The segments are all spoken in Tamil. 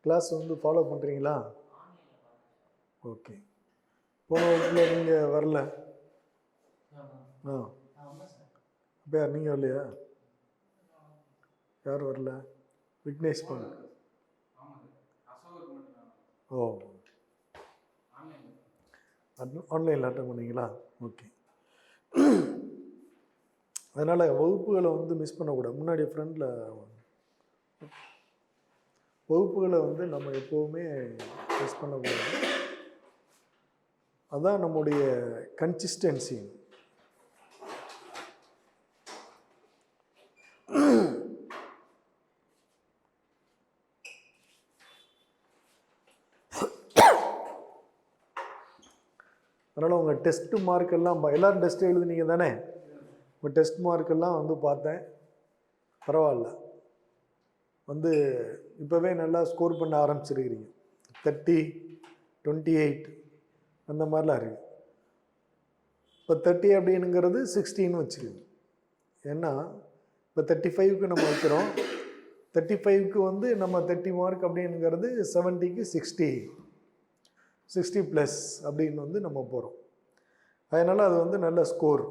கிளாஸ் வந்து ஃபாலோ பண்ணுறீங்களா? ஓகே. போன வகுப்பில் நீங்கள் வரல? அப்போ யார் நீங்கள் வரலையா? யார் வரல? விக்னேஷ் பண்ண. ஓ, ஆன்லைனில் அட்டன் பண்ணீங்களா? ஓகே. அதனால் வகுப்புகளை வந்து மிஸ் பண்ணக்கூடாது. முன்னாடி ஃப்ரெண்டில் வகுப்புகளை வந்து நம்ம எப்போவுமே மிஸ் பண்ணக்கூடாது. அதுதான் நம்முடைய கன்சிஸ்டன்சி. அதனால் உங்கள் டெஸ்ட்டு மார்க்கெல்லாம் எல்லோரும் டெஸ்ட்டு எழுதுனீங்க தானே? உங்கள் டெஸ்ட் மார்க்கெல்லாம் வந்து பார்த்தேன், பரவாயில்ல, வந்து இப்போவே நல்லா ஸ்கோர் பண்ண ஆரம்பிச்சிருக்கிறீங்க. 30, 28 அந்த மாதிரிலாம் இருக்குது. இப்போ 30 அப்படிங்கிறது 16 வச்சுக்கோங்க. ஏன்னா இப்போ 35க்கு நம்ம வைக்கிறோம். 35க்கு வந்து நம்ம 30 மார்க் அப்படிங்கிறது 70க்கு 60+ அப்படின்னு வந்து நம்ம போகிறோம். அதனால் அது வந்து நல்ல ஸ்கோர்.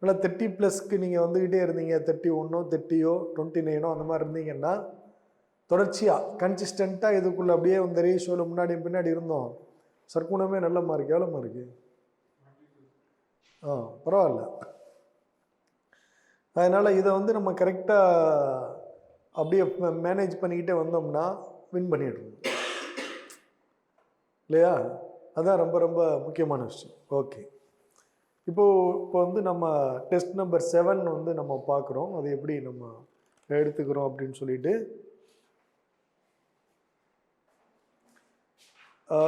நல்லா 30+க்கு நீங்கள் வந்துக்கிட்டே இருந்தீங்க, 31, 30, 29 அந்த மாதிரி இருந்தீங்கன்னா, தொடர்ச்சியாக கன்சிஸ்டண்ட்டாக இதுக்குள்ளே அப்படியே இந்த ரேஷியோவில் முன்னாடி பின்னாடி இருந்தோம். சர்க்குணமே நல்ல மார்க். எவ்வளோ மார்க்கு? பரவாயில்ல. அதனால் இதை வந்து நம்ம கரெக்டாக அப்படியே மேனேஜ் பண்ணிக்கிட்டே வந்தோம்னா வின் பண்ணிடுறோம் இல்லையா? அதுதான் ரொம்ப ரொம்ப முக்கியமான விஷயம். ஓகே. இப்போ வந்து நம்ம டெஸ்ட் நம்பர் 7 வந்து நம்ம பார்க்குறோம். அது எப்படி நம்ம எடுத்துக்கிறோம் அப்படின்னு சொல்லிட்டு,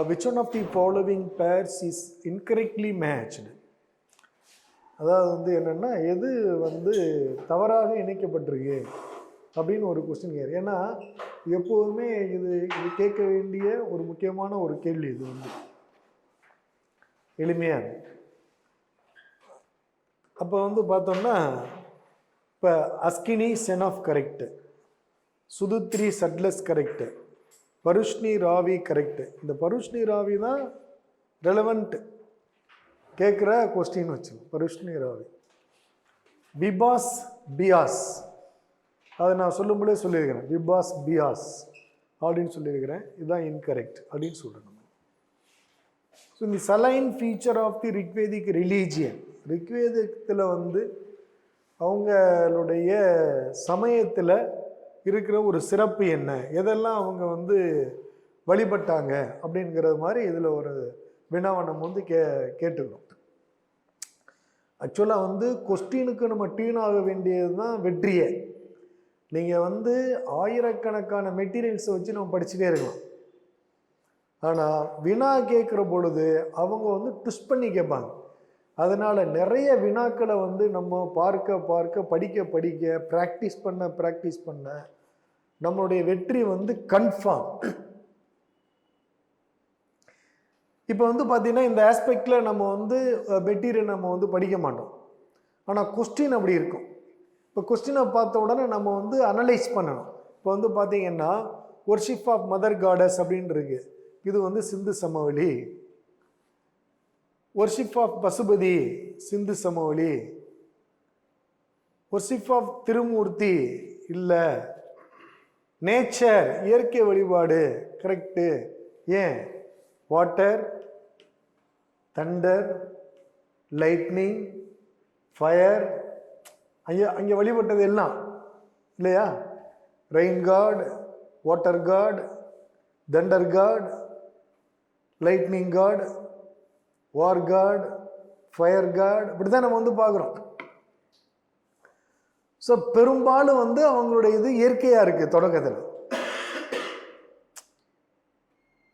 which one of the following pairs is incorrectly matched? அதாவது வந்து என்னென்னா, எது வந்து தவறாக இணைக்கப்பட்டிருக்கு அப்படின்னு ஒரு கொஸ்டின் கேட்குறேன். ஏன்னா எப்போதுமே இது கேட்க வேண்டிய ஒரு முக்கியமான ஒரு கேள்வி. இது வந்து எளிமையாக. அப்போ வந்து பார்த்தோம்னா, இப்போ அஸ்கினி செனாஃப் கரெக்டு, சுதுத்ரி சட்லஸ் கரெக்டு, பருஷ்னி ராவி கரெக்டு. இந்த பருஷ்னி ராவி தான் ரெலவெண்ட் கேட்குற கொஸ்டின் வச்சு. பருஷ்னி ராவி. விபாஸ் பியாஸ், அதை நான் சொல்லும்போதே சொல்லியிருக்கிறேன். விபாஸ் பியாஸ் அப்படின்னு சொல்லியிருக்கிறேன். இதுதான் இன்கரெக்ட் அப்படின்னு சொல்கிறேன். ஸோ இந்த salient feature of the Rigvedic religion, ரிக்வேதத்தில் வந்து அவங்களுடைய சமயத்தில் இருக்கிற ஒரு சிறப்பு என்ன, எதெல்லாம் அவங்க வந்து வழிபட்டாங்க அப்படிங்கிறது மாதிரி இதில் ஒரு வினாவனம் வந்து கேட்டுக்கிறோம். ஆக்சுவலாக வந்து கொஸ்டினுக்கு நம்ம டியூன் ஆக வேண்டியது தான் வெற்றியே. நீங்கள் வந்து ஆயிரக்கணக்கான மெட்டீரியல்ஸை வச்சு நம்ம படிச்சுட்டே இருக்கலாம். ஆனால் வினா கேட்குற பொழுது அவங்க வந்து ட்விஸ்ட் பண்ணி கேட்பாங்க. அதனால் நிறைய வினாக்களை வந்து நம்ம பார்க்க படிக்க ப்ராக்டிஸ் பண்ண நம்மளுடைய வெற்றி வந்து கன்ஃபார்ம். இப்போ வந்து பார்த்திங்கன்னா, இந்த ஆஸ்பெக்டில் நம்ம வந்து மெட்டீரியல் நம்ம வந்து படிக்க மாட்டோம். ஆனால் கொஸ்டின் அப்படி இருக்கும். இப்போ கொஸ்டினை பார்த்த உடனே நம்ம வந்து அனலைஸ் பண்ணணும். இப்போ வந்து பார்த்திங்கன்னா, ஒர்ஷிப் ஆஃப் மதர் காடஸ் அப்படின்னு இருக்கு. இது வந்து சிந்து சமவெளி. ஒர்ஷிப் ஆஃப் பசுபதி சிந்து சமவெளி. ஒர்ஷிப் ஆஃப் திருமூர்த்தி இல்லை. நேச்சர் இயற்கை வழிபாடு கரெக்டு. ஏன்? வாட்டர், தண்டர், லைட்னிங், ஃபயர், அங்கே வழிபட்டது எல்லாம் இல்லையா? Rain god, water god, thunder god, lightning god, war god, fire god, இப்படி தான் நம்ம வந்து பார்க்குறோம். ஸோ பெரும்பாலும் வந்து அவங்களுடைய இது இயற்கையாக இருக்குது தொடக்கத்தில்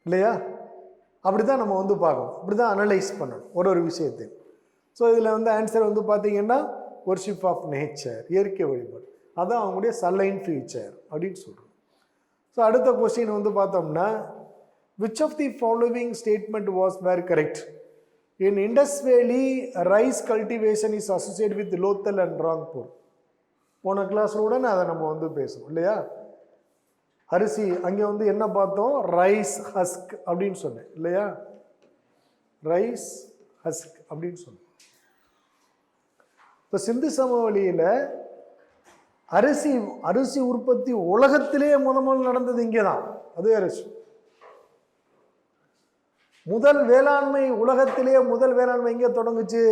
இல்லையா? அப்படி தான் நம்ம வந்து பார்க்கணும். இப்படி தான் அனலைஸ் பண்ணணும் ஒரு விஷயத்தை. ஸோ இதில் வந்து ஆன்சர் வந்து பார்த்தீங்கன்னா ஒர்ஷிப் ஆஃப் நேச்சர், இயற்கை வழிபாடு. அதுதான் அவங்களுடைய சலைன் ஃபியூச்சர் அப்படின்னு சொல்கிறோம். ஸோ அடுத்த கொஸ்டின் வந்து பார்த்தோம்னா, which of the following statement was were correct? In Indus Valley, rice cultivation is associated with Lothal and Rangpur. போன கிளாஸோட அதை நம்ம வந்து பேசுவோம் இல்லையா? அரிசி அங்கே வந்து என்ன பார்த்தோம், ரைஸ் ஹஸ்க் அப்படின்னு சொன்னேன் இல்லையா, ரைஸ் ஹஸ்க் அப்படின்னு சொன்னேன். இப்போ சிந்து சமவெளியில் அரிசி அரிசி உற்பத்தி உலகத்திலே முதல் நடந்தது இங்கே தான். அது அரிசி முதல் வேளாண்மை, உலகத்திலேயே முதல் வேளாண்மை எங்கே தொடங்குச்சு,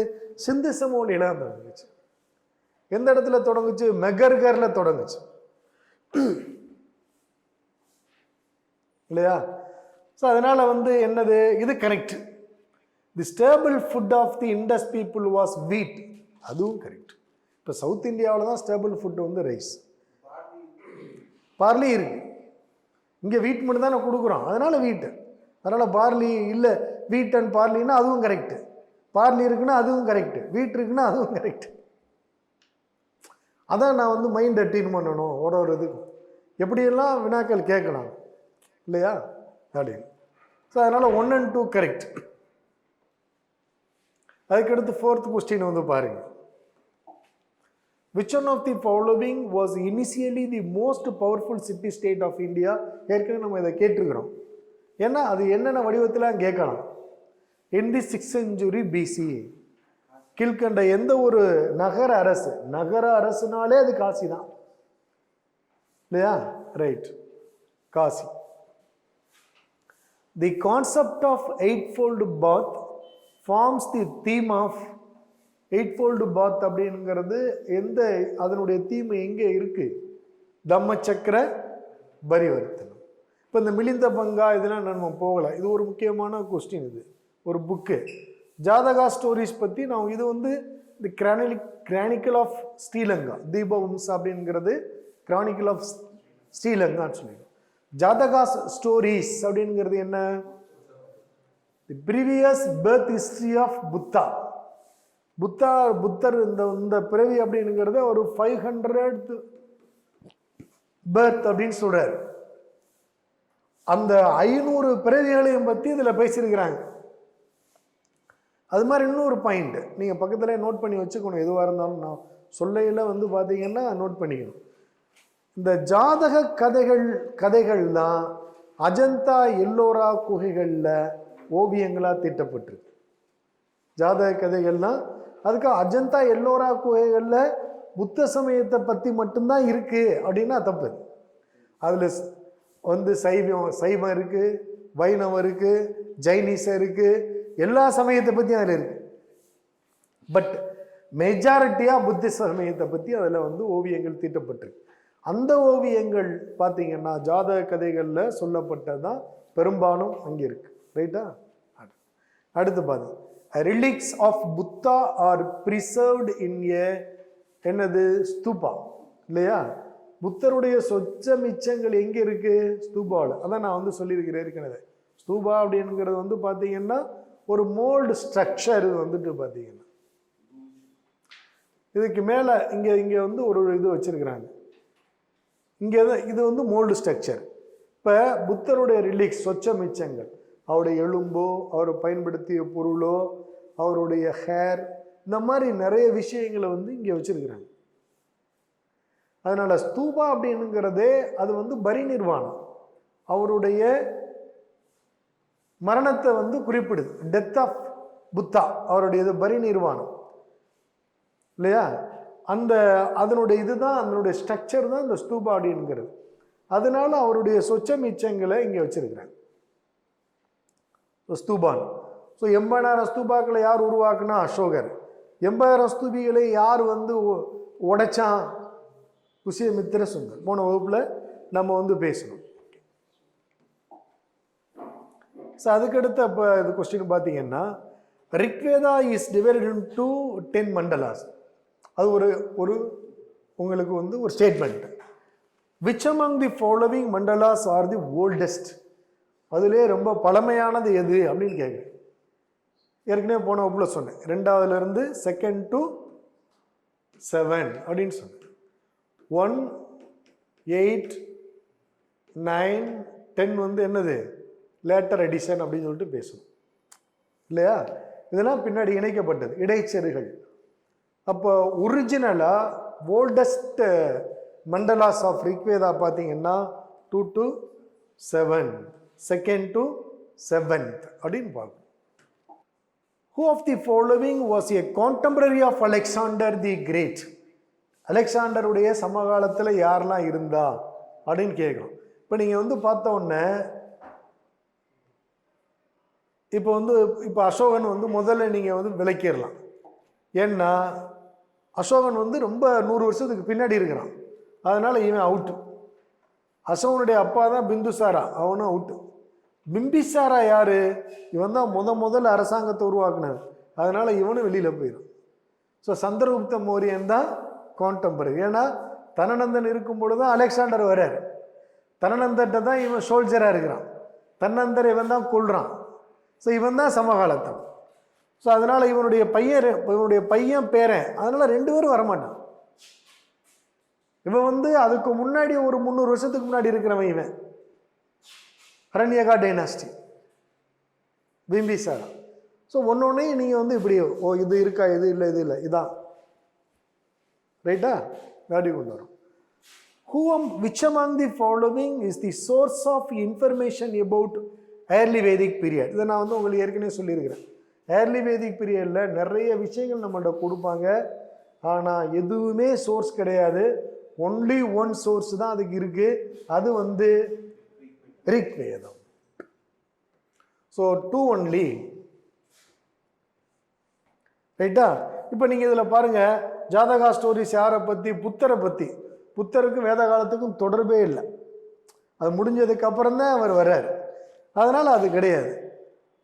சிந்து சமவெளியில தொடங்குச்சு. எந்த இடத்துல தொடங்குச்சு, மெகர்கர்ல தொடங்குச்சு இல்லையா. ஸோ அதனால வந்து என்னது, இது correct. The staple food of the Indus people was wheat, அதுவும் கரெக்ட். இப்போ சவுத் இந்தியாவில் தான் ஸ்டேபிள் ஃபுட் வந்து ரைஸ், பார்லி இருக்கு. இங்கே வீட் மட்டும் தான் கொடுக்குறோம், அதனால வீட்டு. அதனால் பார்லி இல்லை, வீட் அண்ட் பார்லின்னா அதுவும் கரெக்டு. பார்லி இருக்குன்னா அதுவும் கரெக்டு, வீட் இருக்குன்னா அதுவும் கரெக்டு. அதான் நான் வந்து மைண்ட் அட்டீன் பண்ணணும் ஒரு இதுக்கும். எப்படியெல்லாம் வினாக்கள் கேட்கலாம் இல்லையா அப்படின்னு. ஸோ அதனால் 1 and 2 கரெக்ட். அதுக்கடுத்து 4th கொஸ்டின் வந்து பாருங்க. Which one of the following was initially the most powerful city state of India? ஏற்கனவே நம்ம இதை கேட்டிருக்கிறோம். ஏன்னா அது என்னென்ன வடிவத்தில் கேட்கலாம். In the 6th century BC கீழ்கண்ட எந்த ஒரு நகர அரசு, நகர அரசுனாலே அது காசி தான் இல்லையா, right, Kashi. The concept of eightfold bath forms the theme of eightfold bath அப்படிங்கிறது எந்த, அதனுடைய தீம் எங்கே இருக்கு, தம்ம சக்கர பரிவர்த்தனம். இப்போ இந்த மிலிந்த பங்கா இதெல்லாம் நம்ம போகல, இது ஒரு முக்கியமான கொஸ்டின். இது ஒரு புக்கு, ஜாதகா ஸ்டோரிஸ் பற்றி நான், இது வந்து தி கிரானிக்கல் ஆஃப் ஸ்ரீலங்கா, தீபவம்சா அப்படிங்கிறது கிரானிக்கல் ஆஃப் ஸ்ரீலங்கான்னு சொல்லிடுவோம். ஜாதகா ஸ்டோரிஸ் அப்படிங்கிறது என்ன, தி previous birth history of Buddha. புத்தர் இந்த பிறவி அப்படிங்கிறத ஒரு 500th பர்த் அப்படின்னு சொல்றாரு. அந்த 500 பிறவிகளையும் பற்றி இதில் பேசியிருக்கிறாங்க. அது மாதிரி இன்னொரு பாயிண்ட் நீங்கள் பக்கத்தில் நோட் பண்ணி வச்சுக்கணும், எதுவாக இருந்தாலும். நான் சொல்லையில் வந்து பார்த்தீங்கன்னா நோட் பண்ணிக்கணும். இந்த ஜாதக கதைகள் தான் அஜந்தா எல்லோரா குகைகளில் ஓவியங்களாக தீட்டப்பட்டிருக்கு. ஜாதக கதைகள்லாம் அதுக்கு அஜந்தா எல்லோரா குகைகளில் புத்த சமயத்தை பற்றி மட்டும்தான் இருக்குது அப்படின்னா தப்பு. அதில் வந்து சைவம் இருக்குது, வைணவம் இருக்குது, ஜைனிசம் இருக்குது, எல்லா சமயத்தை பற்றியும் அதில் இருக்குது. பட் மெஜாரிட்டியாக புத்த சமயத்தை பற்றி அதில் வந்து ஓவியங்கள் தீட்டப்பட்டிருக்கு. அந்த ஓவியங்கள் பார்த்தீங்கன்னா ஜாதக கதைகளில் சொல்லப்பட்டதான் பெரும்பாலும் அங்கே இருக்கு. ரைட்டா? அடுத்து பாருங்க, ரிலிக்ஸ் ஆஃப் புத்தா ஆர் பிரிசர்வ்டு இன் ஏ என்னது, ஸ்தூபா இல்லையா. புத்தருடைய சொச்ச மிச்சங்கள் எங்கே இருக்கு, ஸ்தூபாவில். அதான் நான் வந்து சொல்லியிருக்கிறேன் ஏற்கனவே. ஸ்தூபா அப்படிங்கிறது வந்து பார்த்தீங்கன்னா ஒரு மோல்டு ஸ்ட்ரக்சர். இது வந்துட்டு பார்த்தீங்கன்னா இதுக்கு மேலே இங்கே வந்து ஒரு இது வச்சிருக்கிறாங்க. இங்கே இது வந்து மோல்டு ஸ்ட்ரக்சர். இப்போ புத்தருடைய ரிலீக்ஸ், சொச்ச மிச்சங்கள், அவருடைய எலும்போ, அவர் பயன்படுத்திய பொருளோ, அவருடைய ஹேர், இந்த மாதிரி நிறைய விஷயங்களை வந்து இங்கே வச்சிருக்கிறாங்க. அதனால ஸ்தூபா அப்படிங்கிறதே அது வந்து பரிநிர்வாணம், அவருடைய மரணத்தை வந்து குறிப்பிடுது. டெத் ஆஃப் புத்தா, அவருடைய பரிநிர்வாணம் இல்லையா. அதனுடைய இதுதான், அதனுடைய ஸ்ட்ரக்சர் தான் இந்த ஸ்தூபா அப்படிங்கிறது. அதனால அவருடைய சொச்ச மிச்சங்களை இங்கே வச்சிருக்கிறாங்க ஸ்தூபான். ஸோ 80,000 ஸ்தூபாக்களை யார் உருவாக்குனா, அசோகர். 80,000 ஸ்தூபிகளை யார் வந்து உடைச்சான், புஷ்யமித்திர சுந்தர். போன வகுப்புல நம்ம வந்து பேசணும். ஸோ அதுக்கடுத்து இப்போ இது கொஸ்டின் பார்த்தீங்கன்னா, Rigveda is divided into 10 mandalas. அது ஒரு உங்களுக்கு வந்து ஒரு statement. Which among the following mandalas are the oldest? அதிலே ரொம்ப பழமையானது எது அப்படின்னு கேட்குறேன். ஏற்கனவே போன வகுப்புல சொன்னேன், 2வது 2nd to 7 அப்படின்னு சொன்னேன். 1, 8, 9, 10 வந்து என்னது, லேட்டர் எடிஷன் அப்படின்னு சொல்லிட்டு பேசணும் இல்லையா. இதெல்லாம் பின்னாடி இணைக்கப்பட்டது, இடைச்செருகள். அப்போ ஒரிஜினலாக ஓல்டஸ்ட் மண்டலாஸ் ஆஃப் ரிக்வேதா பார்த்தீங்கன்னா 2 to 7, second to 7th அப்படின்னு பார்க்கணும். Who of the following was a contemporary of Alexander the Great? அலெக்சாண்டருடைய சமகாலத்தில் யாரெல்லாம் இருந்தா அப்படின்னு கேட்குறோம். இப்போ நீங்கள் வந்து பார்த்த உடனே இப்போ அசோகன் வந்து முதல்ல நீங்கள் வந்து விளக்கிடலாம். ஏன்னா அசோகன் வந்து ரொம்ப 100 வருஷத்துக்கு பின்னாடி இருக்கிறான், அதனால இவன் அவுட்டு. அசோகனுடைய அப்பா தான் பிந்துசாரா, அவனும் அவுட்டு. பிம்பிசாரா யாரு? இவன் தான் முதல்ல அரசாங்கத்தை உருவாக்குனார், அதனால இவனும் வெளியில போயிடும். ஸோ சந்திரகுப்த மௌரியன் தான் கான்டெம்பரரி. ஏன்னா தனநந்தன் இருக்கும் பொழுது தான் அலெக்சாண்டர் வர்றாரு. தனநந்தர்கிட்ட தான் இவன் சோல்ஜரா இருக்கிறான், தன்னந்தர் இவன் தான் கொள்றான். ஸோ இவன் தான் சமகாலத்தன். ஸோ அதனால இவனுடைய பையன் பேரன், அதனால 2 பேரும் வரமாட்டான். இவன் வந்து அதுக்கு முன்னாடி ஒரு 300 வருஷத்துக்கு முன்னாடி இருக்கிறவன் இவன். ஹரண்யகா டைனாஸ்டி, பிம்பிசாரா. ஸோ ஒன்னொன்னே நீங்கள் வந்து இப்படி இது இருக்கா, இது இல்லை, இது இல்லை, இதான் ரைட்டா காடி கொண்டு வரும். Which among the following is the source of information about early Vedic period? இதை நான் வந்து உங்களுக்கு ஏற்கனவே சொல்லியிருக்கிறேன். ஏர்லி வேதிக் பீரியடில் நிறைய விஷயங்கள் நம்மள்கிட்ட கொடுப்பாங்க, ஆனால் எதுவுமே சோர்ஸ் கிடையாது. ஒன்லி ஒன் சோர்ஸ் தான் அதுக்கு இருக்கு, அது வந்து ரிக்வேதம். ஸோ 2 ஒன்லி, ரைட்டா. இப்போ நீங்கள் இதில் பாருங்க, ஜாதகா ஸ்டோரிஸ் யாரை பற்றி? புத்தரை பற்றி. புத்தருக்கும் வேத காலத்துக்கும் தொடர்பே இல்லை, அது முடிஞ்சதுக்கு அப்புறம் தான் அவர் வர்றார், அதனால அது கிடையாது.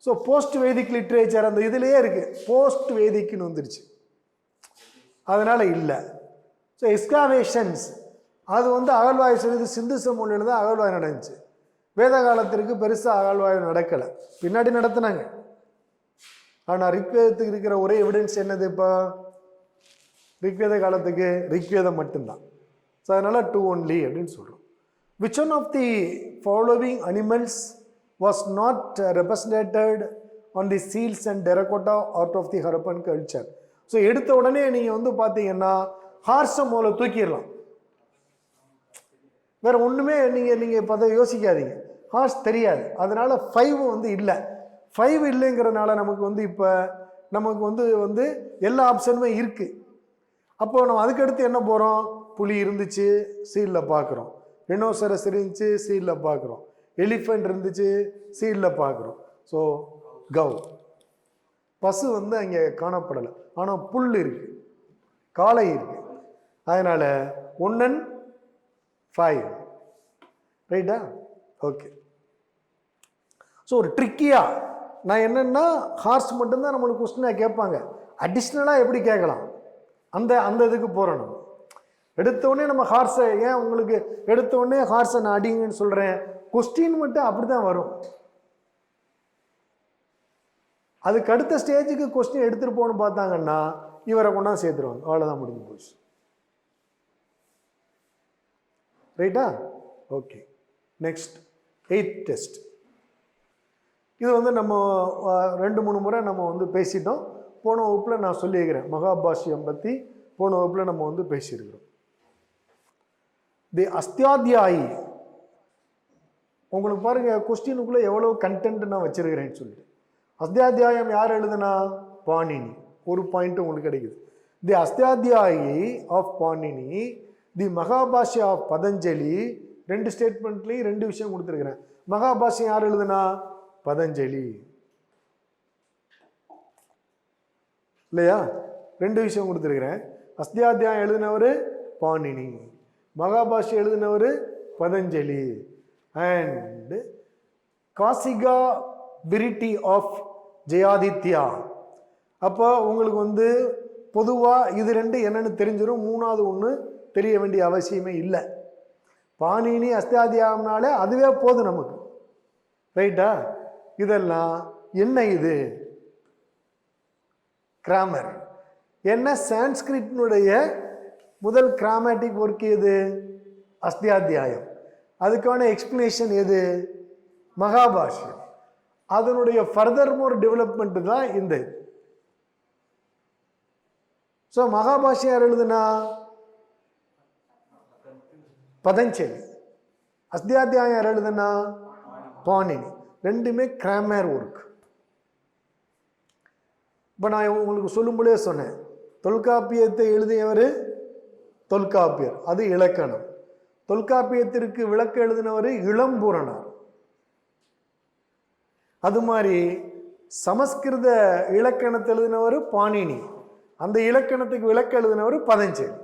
ஸோ போஸ்ட் வேதிக் லிட்ரேச்சர் அந்த இதுலேயே இருக்கு, போஸ்ட் வேதிக்னு வந்துருச்சு, அதனால இல்லை. ஸோ எக்ஸ்காவேஷன்ஸ் அது வந்து அகழ்வாய்வு செய்து சிந்து சமூகத்தில் தான் அகழ்வாய்வு நடந்துச்சு. வேத காலத்திற்கு பெருசாக அகழ்வாய்வு நடக்கலை, பின்னாடி நடத்தினாங்க. ஆனால் ரிக்வேதத்துக்கு இருக்கிற ஒரே எவிடன்ஸ் என்னது? இப்போ ரிக்வேத காலத்துக்கு ரிக்வேதம் மட்டும்தான். ஸோ அதனால 2 ஒன்லி அப்படின்னு சொல்கிறோம். Which one of the following animals was not represented on the seals and terracotta art of the Harappan culture? So எடுத்த உடனே நீங்கள் வந்து பார்த்தீங்கன்னா ஹார்ஸை மூலம் தூக்கிடலாம், வேற ஒன்றுமே நீங்கள் இப்போ அதை யோசிக்காதீங்க. ஹார்ஸ் தெரியாது, அதனால 5 வந்து இல்லை. 5 இல்லைங்கிறதுனால நமக்கு வந்து இப்போ நமக்கு வந்து எல்லா ஆப்ஷனுமே இருக்கு. அப்போ நம்ம அதுக்கடுத்து என்ன போகிறோம்? புலி இருந்துச்சு, சீலில் பார்க்குறோம். ரினோசரஸ் இருந்துச்சு, சீலில் பார்க்குறோம். எலிஃபென்ட் இருந்துச்சு, சீலில் பார்க்குறோம். ஸோ கவ், பசு வந்து அங்கே காணப்படலை, ஆனால் புல் இருக்கு, காளை இருக்கு. அதனால 1 and 5, ரைட்டா? ஓகே. ஸோ ஒரு ட்ரிக்கியா நான் என்னன்னா, ஹார்ஸ் மட்டும்தான் நம்மளுக்கு கொஸ்டினாக கேட்பாங்க, அடிஷ்னலாக எப்படி கேட்கலாம் அந்த இதுக்கு போகிறோம். நம்ம எடுத்தோடனே நம்ம ஹார்ஸை ஏன் உங்களுக்கு எடுத்தோடனே ஹார்ஸை நான் அடிங்கன்னு சொல்கிறேன், கொஸ்டின் மட்டும் அப்படி தான் வரும். அதுக்கு அடுத்த ஸ்டேஜுக்கு கொஸ்டின் எடுத்துகிட்டு போகணும்னு பார்த்தாங்கன்னா இவரை கொண்டாந்து சேர்த்துருவாங்க, அவ்வளோதான், முடிஞ்சு போச்சு. ரைட்டா? ஓகே. Next 8th test. இது வந்து நம்ம 2-3 முறை நம்ம வந்து பேசிட்டோம். போன வகுப்பில் நான் சொல்லியிருக்கிறேன், மகாபாஷ்யம் பற்றி போன வகுப்பில் நம்ம வந்து பேசியிருக்கிறோம். தி அஸ்தியாத்தியாயி, உங்களுக்கு பாருங்க கொஸ்டினுக்குள்ளே எவ்வளோ கண்டென்ட் நான் வச்சிருக்கிறேன்னு சொல்லிட்டு. அஸ்தியாத்தியாயம் யார் எழுதுனா? பாணினி. ஒரு பாயிண்ட் உங்களுக்கு கிடைக்குது. The Ashtadhyayi of Panini, the Mahabhashya of Patanjali. 2 ஸ்டேட்மெண்ட்லேயும் 2 விஷயம் கொடுத்துருக்கிறேன். மகாபாஷ்யம் யார் எழுதுனா? பதஞ்சலி, இல்லையா? 2 விஷயம் கொடுத்துருக்கிறேன். அஸ்தியாத்தியாயம் எழுதினவர் பாணினி, மகாபாஷ்யம் எழுதினவர் பதஞ்சலி. And Kashika Vritti of Jayaditya. அப்போ உங்களுக்கு வந்து பொதுவாக இது 2 என்னன்னு தெரிஞ்சிடும், 3வது ஒன்று தெரிய வேண்டிய அவசியமே இல்லை. பாணினி அஸ்தியாத்தியாயம்னாலே அதுவே போதும் நமக்கு, ரைட்டா? இதெல்லாம் என்ன? இது கிராமர். என்ன? சான்ஸ்கிரிட்னுடைய முதல் கிராமேட்டிக் ஒர்க் எது? அஸ்தியாத்தியாயம். அதுக்கான எக்ஸ்பிளனேஷன் எது? மகாபாஷ்யம். அதனுடைய ஃபர்தர் மோர் டெவலப்மெண்ட் தான் இந்த. ஸோ மகாபாஷ்யம் யார் எழுதுனா? பதஞ்சலி. அத்தியாத்தியாயம் யார் எழுதுனா? பாணினி. ரெண்டுமே கிராமர் ஒர்க். இப்போ நான் உங்களுக்கு சொல்லும்போதே சொன்னேன், தொல்காப்பியத்தை எழுதியவர் தொல்காப்பியர், அது இலக்கணம். தொல்காப்பியத்திற்கு விளக்கம் எழுதினவர் இளம்பூரணர். அது மாதிரி சமஸ்கிருத இலக்கணத்தை எழுதினவர் பாணினி, அந்த இலக்கணத்துக்கு விளக்கம் எழுதினவர் பதஞ்சலி.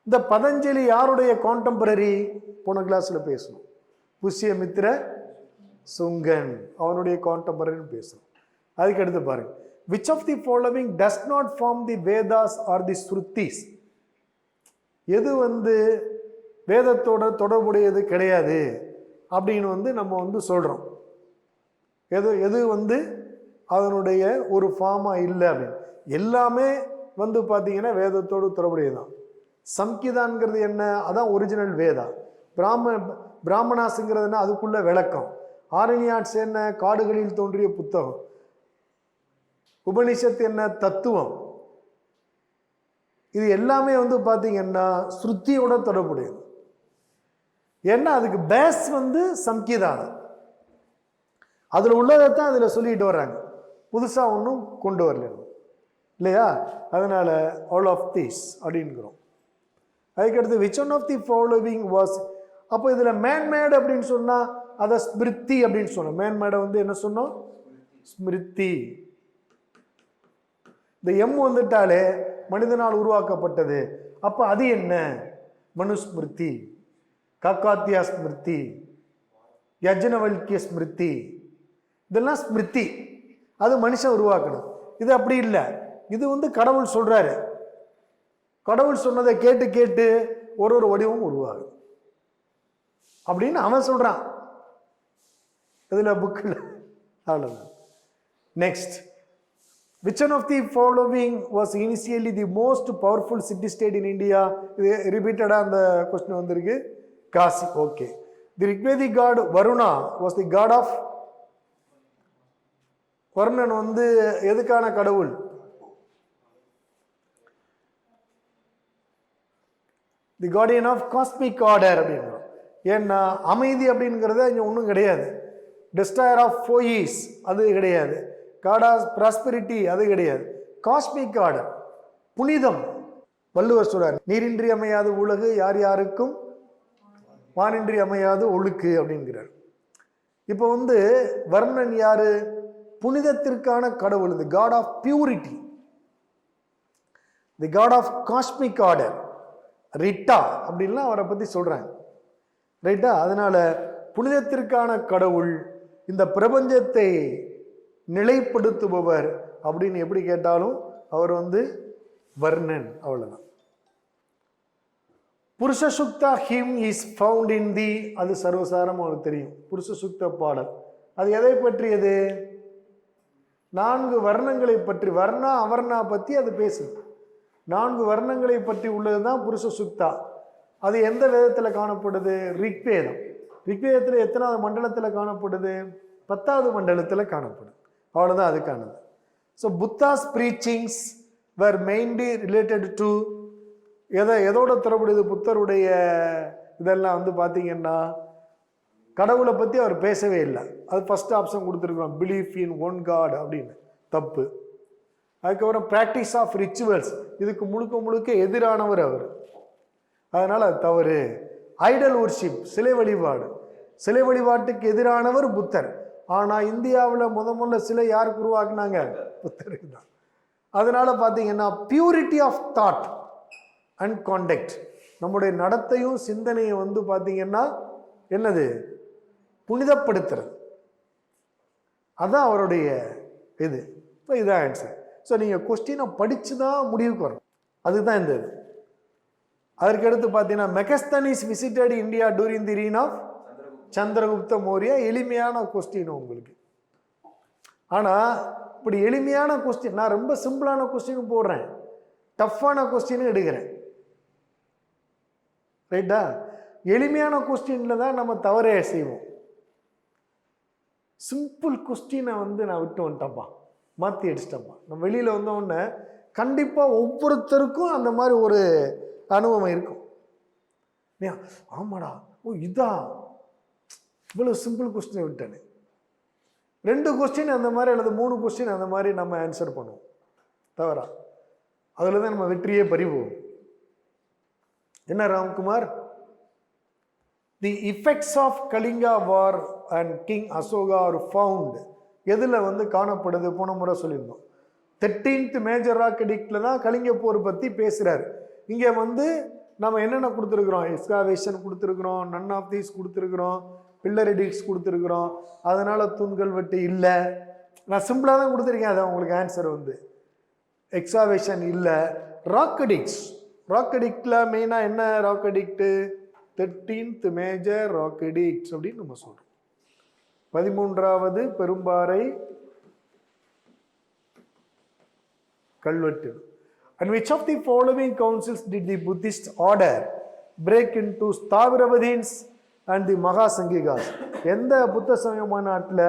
இந்த பதஞ்சலி யாருடைய கான்டெம்பரரி? போன கிளாஸ்ல பேசணும், புஷ்யமித்ர சுங்கன், அவனுடைய கான்டெம்பரரின்னு பேசணும். அதுக்கு அடுத்து பாருங்க, which of the following does not form the Vedas or the Srutis? எது வேதத்தோட தொடர்புடையது கிடையாது அப்படின்னு நம்ம சொல்றோம். எது அதனுடைய ஒரு ஃபார்மா இல்லை அப்படின்னு. எல்லாமே பார்த்தீங்கன்னா வேதத்தோடு தொடர்புடையதுதான். சம்கிதான்ங்கிறது என்ன? அதான் ஒரிஜினல் வேதா. பிராமணாஸுங்கிறதுனா அதுக்குள்ள விளக்கம். ஆரண்யாட்ஸ் என்ன? காடுகளில் தோன்றிய புத்தகம். உபனிஷத்து என்ன? தத்துவம். இது எல்லாமே பார்த்தீங்கன்னா ஸ்ருதியோட தொடர்புடையது. ஏன்னா அதுக்கு பேஸ் சம்கிதானம். அதுல உள்ளதைத்தான் அதுல சொல்லிட்டு வர்றாங்க, புதுசா ஒன்றும் கொண்டு வரல இல்லையா? அதனால ஆல் ஆஃப் தீஸ் அப்படின்கிறோம். அதுக்கடுத்து which one of the following was, அப்போ இதுல மேன்மேட் அப்படின்னு சொன்னா அதை ஸ்மிருதி அப்படின்னு சொன்னோம். மேன்மேடை என்ன சொன்னோம்? ஸ்மிருதி. இந்த எம் வந்துட்டாலே மனிதனால் உருவாக்கப்பட்டது. அப்ப அது என்ன? மனுஸ்மிருதி, காக்காத்தியா ஸ்மிருதி, யஜ்னவல்கிய ஸ்மிருதி, இதெல்லாம் ஸ்மிருதி. அது மனுஷன் உருவாக்கணும். இது அப்படி இல்லை. இது கடவுள் சொல்றாரு. கடவுள் சொன்னதை கேட்டு கேட்டு ஒரு வடிவம் உருவாகுது அப்படின்னு அவன் சொல்றான். இதுல புக்கில் அவ்வளவுதான். Next, which one of the following was initially the most powerful city state in India? இது ரிப்பீட்டடா அந்த क्वेश्चन வந்திருக்கு. Kashi. Okay. the Rigvedic god Varuna was the god of, Varunan எதுக்கான கடவுள்? The guardian of cosmic order அப்படிங்கிறோம். ஏன்னா அமைதி அப்படிங்கிறது இங்கே ஒன்றும் கிடையாது. டிஸ்ட்ராயர் ஆஃப் ஃபோயிஸ் அது கிடையாது. காட் ஆஃப் ப்ராஸ்பெரிட்டி அது கிடையாது. காஸ்மிக் ஆர்டர், புனிதம். வள்ளுவர் சொல்றார், நீரின்றி அமையாது உலகு, யார் யாருக்கும் வானின்றி அமையாது ஒழுக்கு அப்படிங்கிறார். இப்போ வர்ணன் யாரு? புனிதத்திற்கான கடவுள், the god of purity, the god of cosmic order, Rita அப்படின்லாம் அவரை பத்தி சொல்றாங்க. ரைட்டா? அதனால புனிதத்திற்கான கடவுள், இந்த பிரபஞ்சத்தை நிலைப்படுத்துபவர் அப்படின்னு எப்படி கேட்டாலும் அவர் வர்ணன். அவ்வளவுதான். புருஷ சுக்தா ஹிம் இஸ் ஃபவுண்ட் இன் தி, அது சர்வசாரம் அவருக்கு தெரியும். புருஷ சுக்த பாடல் அது எதை பற்றியது? 4 வர்ணங்களை பற்றி, வர்ணா அவர்ணா பத்தி அது பேசுது. 4 வர்ணங்களை பற்றி உள்ளதுதான் புருஷ சுக்தா. அது எந்த வேதத்தில் காணப்படுது? ரிக்வேதம். ரிக்வேதத்தில் எத்தனாவது மண்டலத்தில் காணப்படுது? 10வது மண்டலத்தில் காணப்படுது. அவ்வளவுதான் அதுக்கானது. So Buddha's preachings were mainly related to, எதோட தொடர்புடையது? புத்தருடைய இதெல்லாம் பார்த்தீங்கன்னா கடவுளை பற்றி அவர் பேசவே இல்லை. அது ஃபர்ஸ்ட் ஆப்ஷன் கொடுத்துருக்கோம், பிலீஃப் இன் ஒன் காட் அப்படின்னு. தப்பு. அதுக்கப்புறம் ப்ராக்டிஸ் ஆஃப் ரிச்சுவல்ஸ், இதுக்கு முழுக்க எதிரானவர் அவர். அதனால அது தவறு. ஐடல் வர்ஷிப், சிலை வழிபாடு, சிலை வழிபாட்டுக்கு எதிரானவர் புத்தர். ஆனா இந்தியாவில் முதல்ல சிலை யாருக்கு உருவாக்குனாங்க? புத்தருக்கு தான். அதனால பார்த்தீங்கன்னா purity of thought and conduct, நம்முடைய நடத்தையும் சிந்தனையும் பார்த்தீங்கன்னா என்னது? புனிதப்படுத்துறது. அதான் அவருடைய இது. இப்போ இதான் ஆன்சர். ஸோ நீங்கள் கொஸ்டினை படித்து தான் முடிவுக்கு வரணும். அதுதான் இந்த இது. அதற்கு அடுத்து பார்த்தீங்கன்னா Megasthenes visited India during the reign of Chandragupta Maurya. எளிமையான கொஸ்டின் உங்களுக்கு. ஆனால் இப்படி எளிமையான கொஸ்டின், நான் ரொம்ப சிம்பிளான கொஸ்டின் போடுறேன், டஃப்பான கொஸ்டின் எடுக்கிறேன். ரைட்டா? எளிமையான கொஸ்டின்ல தான் நம்ம தவறே செய்வோம். சிம்பிள் கொஸ்டினை நான் விட்டு வந்துட்டப்பா, மாற்றி அடிச்சிட்டப்பா. நம்ம வெளியில் வந்தோடனே கண்டிப்பாக ஒவ்வொருத்தருக்கும் அந்த மாதிரி ஒரு அனுபவம் இருக்கும். ஆமாடா ஓ இதா, இவ்வளோ சிம்பிள் கொஸ்டின் விட்டேனே. 2 கொஸ்டின் அந்த மாதிரி அல்லது 3 கொஸ்டின் அந்த மாதிரி நம்ம ஆன்சர் பண்ணுவோம் தவறா. அதில் தான் நம்ம வெற்றியே பறிவோம். என்ன Ramkumar? The effects of Kalinga war and king Ashoka are found. எதில் வந்து காணப்படுது? போன முறை சொல்லியிருந்தோம் 13th மேஜர் ராக் எடிக்டில் தான் கலிங்க போர் பற்றி பேசுகிறார். இங்கே வந்து நம்ம என்னென்ன கொடுத்துருக்குறோம்? எக்ஸ்காவேஷன் கொடுத்துருக்குறோம், நன் ஆஃப் தீஸ் கொடுத்துருக்குறோம், பில்லர் எடிக்ட்ஸ் கொடுத்துருக்குறோம். அதனால் தூண்கள் வெட்டு இல்லை. நான் சிம்பிளாக தான் கொடுத்துருக்கேன். அதை உங்களுக்கு ஆன்சர் வந்து எக்ஸ்காவேஷன் இல்லை. ராக் எடிக்ட்ஸ், ராக் எடிக்டில் மெயினாக என்ன rock edict? 13th major rock edicts அப்படின்னு நம்ம சொல்கிறோம். 13வது பெரும்பாறை கல்வெட்டு. And which of the following councils did the Buddhist order break into Sthaviravadins and the Mahasangikas? எந்த புத்த சமய மாநாட்டில்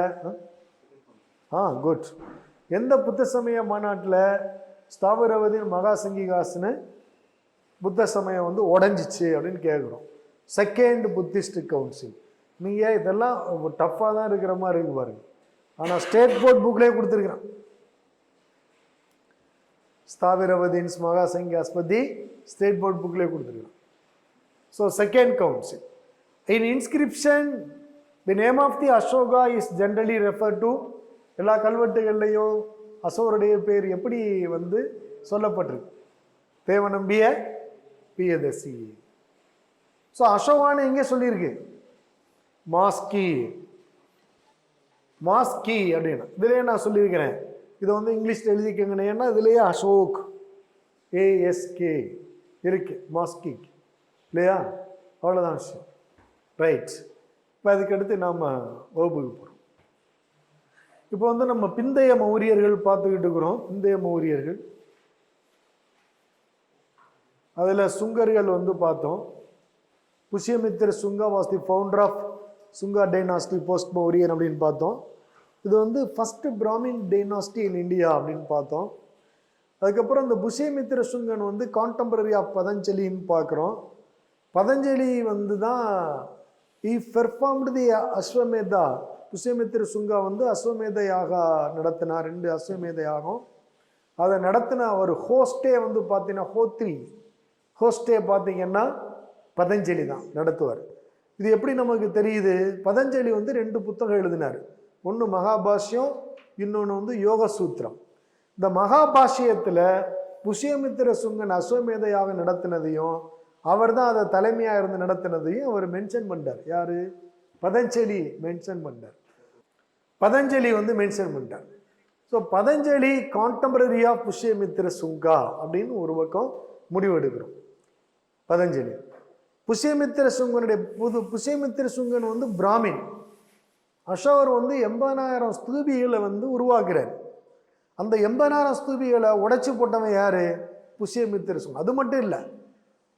குட், எந்த புத்த சமய மாநாட்டில் ஸ்தாவிரவதின் மகாசங்கிகாஸ்னு புத்த சமயம் வந்து உடஞ்சிச்சு அப்படின்னு கேட்குறோம். Second Buddhist council. நீங்கள் இதெல்லாம் டஃப்பாக தான் இருக்கிற மாதிரி இருக்கு பாருங்க. ஆனால் ஸ்டேட் போர்ட் புக்லேயே கொடுத்துருக்குறான். ஸ்தாவிரவதின்ஸ் மகாசங்கிகாஸ் பற்றி ஸ்டேட் போர்ட் புக்லேயே கொடுத்துருக்குறான். So second council. In inscription the name of the Ashoka is generally refer to. எல்லா கல்வெட்டுகள்லையும் அசோகருடைய பேர் எப்படி வந்து சொல்லப்பட்டிருக்கு? தேவநம்பிய பியதசி. ஸோ அசோகான்னு எங்கே சொல்லியிருக்கு? மாஸ்கி, மாஸ்கி அப்படின்னு இதுலேயே நான் சொல்லியிருக்கிறேன். இதை வந்து இங்கிலீஷில் எழுதிக்கங்கன்னு. ஏன்னா இதுலேயே அசோக் ஏஎஸ்கே இருக்கு, மாஸ்கி இல்லையா? அவ்வளோதான் விஷயம். ரைட். இப்போ அதுக்கடுத்து நாம் வகுப்புக்கு போகிறோம். இப்போ வந்து நம்ம பிந்தைய மௌரியர்கள் பார்த்துக்கிட்டு இருக்கிறோம். பிந்தைய மௌரியர்கள், அதில் சுங்கர்கள் வந்து பார்த்தோம். Pushyamitra Shunga was the founder of Shunga dynasty post Mauryan அப்படின்னு பார்த்தோம். இது வந்து first Brahmin dynasty in India அப்படின்னு பார்த்தோம். அதுக்கப்புறம் இந்த புஷ்யமித்திர சுங்கன் வந்து கான்டெம்பரரி ஆஃப் பதஞ்சலின்னு பார்க்குறோம். பதஞ்சலி வந்து தான் ஈ பெர்ஃபார்ம்டு தி அஸ்வமேதா. புஷ்யமித்திர சுங்கா வந்து அஸ்வமேத யாகா நடத்தினார், 2 அஸ்வமேத யாகம். அதை நடத்தின அவர் ஹோஸ்டே வந்து பார்த்தீங்கன்னா ஹோத்ரி ஹோஸ்டே பார்த்தீங்கன்னா பதஞ்சலி தான் நடத்துவார். இது எப்படி நமக்கு தெரியுது? பதஞ்சலி வந்து 2 புத்தகம் எழுதினார். ஒன்று மகாபாஷ்யம், இன்னொன்று வந்து யோக சூத்திரம். இந்த மகாபாஷ்யத்தில் புஷ்யமித்திர சுங்கன் அஸ்வமேத யாகம் நடத்தினதையும் அவர் தான் அதை தலைமையாக இருந்து நடத்தினதையும் அவர் மென்ஷன் பண்ணார். யார்? பதஞ்சலி மென்ஷன் பண்ணார். பதஞ்சலி வந்து மென்ஷன் பண்ணிட்டார். So Patanjali contemporary of Pushyamitra Shunga அப்படின்னு ஒரு பக்கம் முடிவெடுக்கிறோம். பதஞ்சலி புஷ்யமித்திர சுங்கனுடைய புஷ்யமித்திர சுங்கன் வந்து பிராமின். அசோகர் வந்து 80,000 ஸ்தூபிகளை வந்து உருவாக்குறார். அந்த 80,000 ஸ்தூபிகளை உடைச்சு போட்டவன் யாரு? புஷ்யமித்திர சுங்கன். அது மட்டும் இல்லை,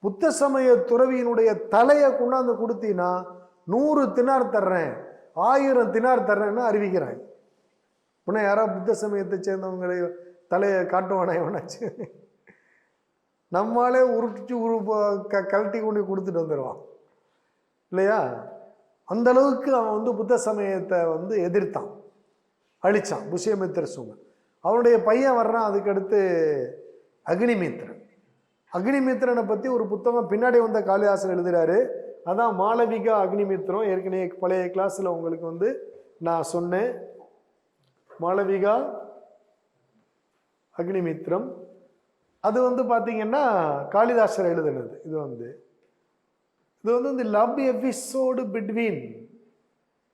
புத்த சமய துறவியினுடைய தலையை கொண்டாந்து கொடுத்தீங்கன்னா 100 தினார் தர்றேன், 1000 தினார் தர்றேன்னு அறிவிக்கிறாங்க. இன்னும் யாராவது புத்த சமயத்தை சேர்ந்தவங்களை தலையை காட்டுவானா எவனாச்சு? நம்மளாலே உருட்டி கழட்டி கொண்டு கொடுத்துட்டு வந்துடுவான் இல்லையா? அந்த அளவுக்கு அவன் வந்து புத்த சமயத்தை வந்து எதிர்த்தான், அழிச்சான் புஷ்யமித்திர சுங்கன். அவனுடைய பையன் வர்றான். அதுக்கடுத்து அக்னிமித்திரன். அக்னிமித்திரனை பற்றி ஒரு புத்தகம் பின்னாடி வந்த காளிதாசன் எழுதுகிறாரு. அதான் மாளவிகா அக்னிமித்திரம். ஏற்கனவே பழைய கிளாஸில் உங்களுக்கு வந்து நான் சொன்னேன். மாளவிகா அக்னிமித்திரம் அது வந்து பார்த்தீங்கன்னா காளிதாசர் எழுதுனது. இது வந்து இந்த love episode between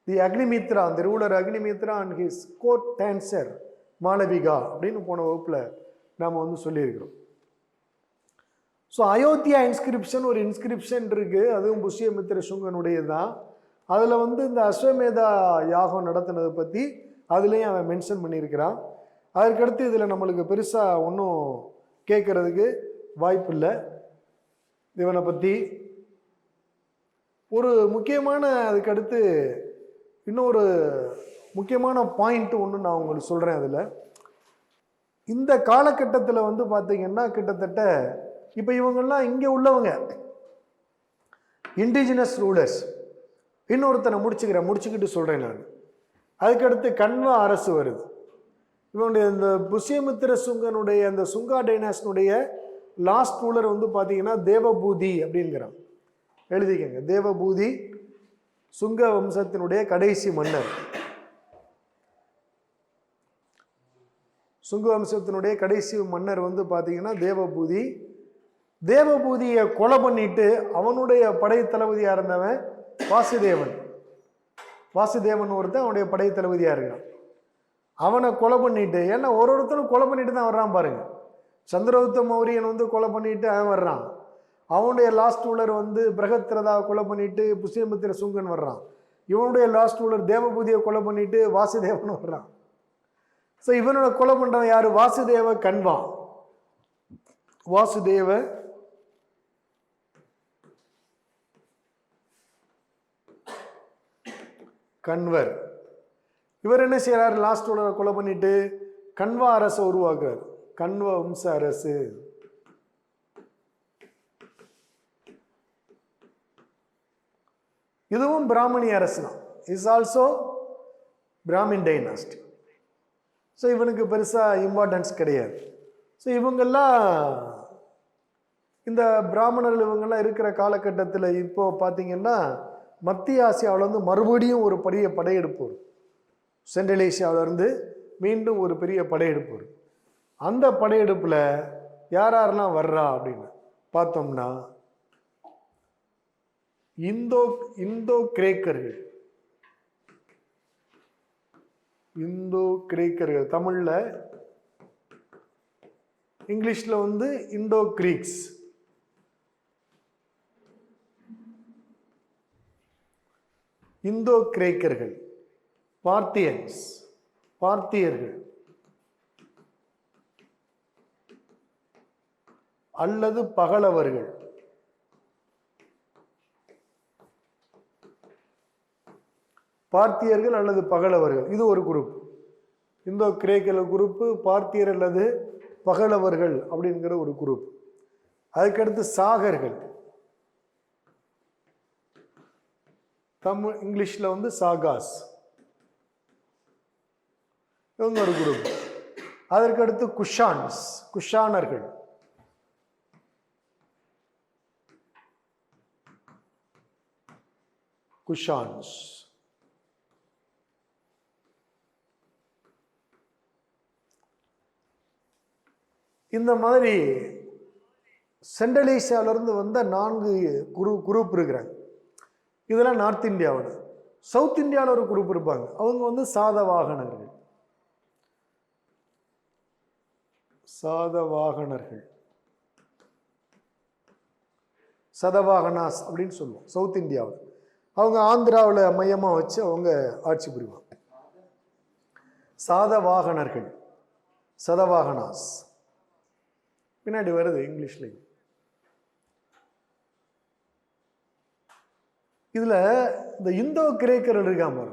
the Agnimitra, the ruler Agnimitra and his court dancer Malavika அப்படின்னு போன வகுப்பில் நாம் வந்து சொல்லியிருக்கிறோம். ஸோ அயோத்தியா இன்ஸ்கிரிப்ஷன் ஒரு இன்ஸ்கிரிப்ஷன் இருக்குது. அதுவும் புஷ்யமித்திர சுங்கனுடைய தான். அதில் வந்து இந்த அஸ்வமேதா யாகம் நடத்தினதை பற்றி அதுலேயும் அவன் மென்ஷன் பண்ணியிருக்கிறான். அதற்கடுத்து இதில் நம்மளுக்கு பெருசாக ஒன்றும் கேட்குறதுக்கு வாய்ப்பு இல்லை. இவனை பற்றி ஒரு முக்கியமான அதுக்கடுத்து இன்னொரு முக்கியமான பாயிண்ட் ஒன்று நான் உங்களுக்கு சொல்கிறேன். அதில் இந்த காலகட்டத்தில் வந்து பார்த்தீங்கன்னா கிட்டத்தட்ட இப்போ இவங்கெல்லாம் இங்கே உள்ளவங்க இண்டிஜினஸ் ரூலர்ஸ். இன்னொருத்தனை முடிச்சுக்கிட்டு சொல்கிறேன் நான். அதுக்கடுத்து கண்வா அரசு வருது. இவனுடைய இந்த புஷ்யமித்திர சுங்கனுடைய அந்த சுங்கா டைனாஸ்டினுடைய லாஸ்ட் ரூலர் வந்து பார்த்தீங்கன்னா தேவபூதி அப்படிங்கிறான். எழுதிக்கங்க, தேவபூதி சுங்க வம்சத்தினுடைய கடைசி மன்னர். சுங்க வம்சத்தினுடைய கடைசி மன்னர் வந்து பார்த்தீங்கன்னா தேவபூதி. தேவபூதியை கொலை பண்ணிட்டு அவனுடைய படை தளபதியாக இருந்தவன் வாசுதேவன். வாசுதேவன் ஒருத்தன் அவனுடைய படை தளபதியாக இருக்கான். அவனை கொலை பண்ணிட்டு, ஏன்னா ஒருத்தனும் கொலை பண்ணிட்டு தான் வர்றான் பாருங்க. சந்திரகுப்த மௌரியன் வந்து கொலை பண்ணிட்டு அவன் வர்றான். அவனுடைய லாஸ்ட் ரூலர் வந்து பிரகத்ரதாவை கொலை பண்ணிட்டு புஷ்யமித்திர சுங்கன் வர்றான். இவனுடைய லாஸ்ட் ரூலர் தேவபூதியை கொலை பண்ணிட்டு வாசுதேவன் வர்றான். ஸோ இவனோட கொலை பண்றவன் யாரு? வாசுதேவ கண்வா. வாசுதேவ கண்வர். இவர் என்ன செய்யறாரு? லாஸ்ட் ரூலரை கொலை பண்ணிட்டு கண்வா அரசை உருவாக்குறாரு. கண்வ வம்ச அரசு. இதுவும் பிராமணி அரசு தான். Is also Brahmin dynasty. So இவனுக்கு பெருசாக இம்பார்ட்டன்ஸ் கிடையாது. ஸோ இவங்கெல்லாம் இந்த பிராமணர்கள் இவங்கெல்லாம் இருக்கிற காலகட்டத்தில் இப்போ பார்த்தீங்கன்னா மத்திய ஆசியாவில் வந்து மறுபடியும் ஒரு பெரிய படையெடுப்பு வரும். சென்ட்ரல் ஏசியாவிலேருந்து மீண்டும் ஒரு பெரிய படையெடுப்பு வரும். அந்த படையெடுப்பில் யாரெல்லாம் வர்றா அப்படின்னு பார்த்தோம்னா இந்தோ கிரேக்கர்கள். இந்தோ கிரேக்கர்கள் தமிழ்ல, இங்கிலீஷ்ல வந்து இண்டோ கிரீக்ஸ். இந்தோ கிரேக்கர்கள், பார்த்தியன்ஸ், பார்த்தியர்கள் அல்லது பகலவர்கள். பார்த்தியர்கள் அல்லது பகலவர்கள், இது ஒரு குரூப். இந்தோ கிரேக்க குரூப்பு, பார்த்தியர் அல்லது பகலவர்கள் அப்படிங்கிற ஒரு குரூப். அதுக்கடுத்து சாகர்கள், தமிழ் இங்கிலீஷ்ல வந்து சாகாஸ், இவங்க ஒரு குரூப். அதற்கடுத்து குஷான்ஸ், குஷானர்கள். குஷான்ஸ். இந்த மாதிரி சென்ட்ரல் ஏசியாவிலிருந்து வந்த 4 குரூப் இருக்கிறாங்க. இதெல்லாம் நார்த் இந்தியாவோட. சவுத் இந்தியாவில் ஒரு குரூப் இருப்பாங்க. அவங்க வந்து சாதவாகனர்கள். சாதவாகனர்கள், சதவாகனாஸ் அப்படின்னு சொல்லுவோம் சவுத் இந்தியாவில். அவங்க ஆந்திராவில் மையமாக வச்சு அவங்க ஆட்சி புரிவாங்க. சாதவாகனர்கள், சதவாகனாஸ் பின்னாடி வருது இங்கிலீஷ்லையும். இதுல இந்த இந்தோ கிரேக்கர்கள் இருக்காம,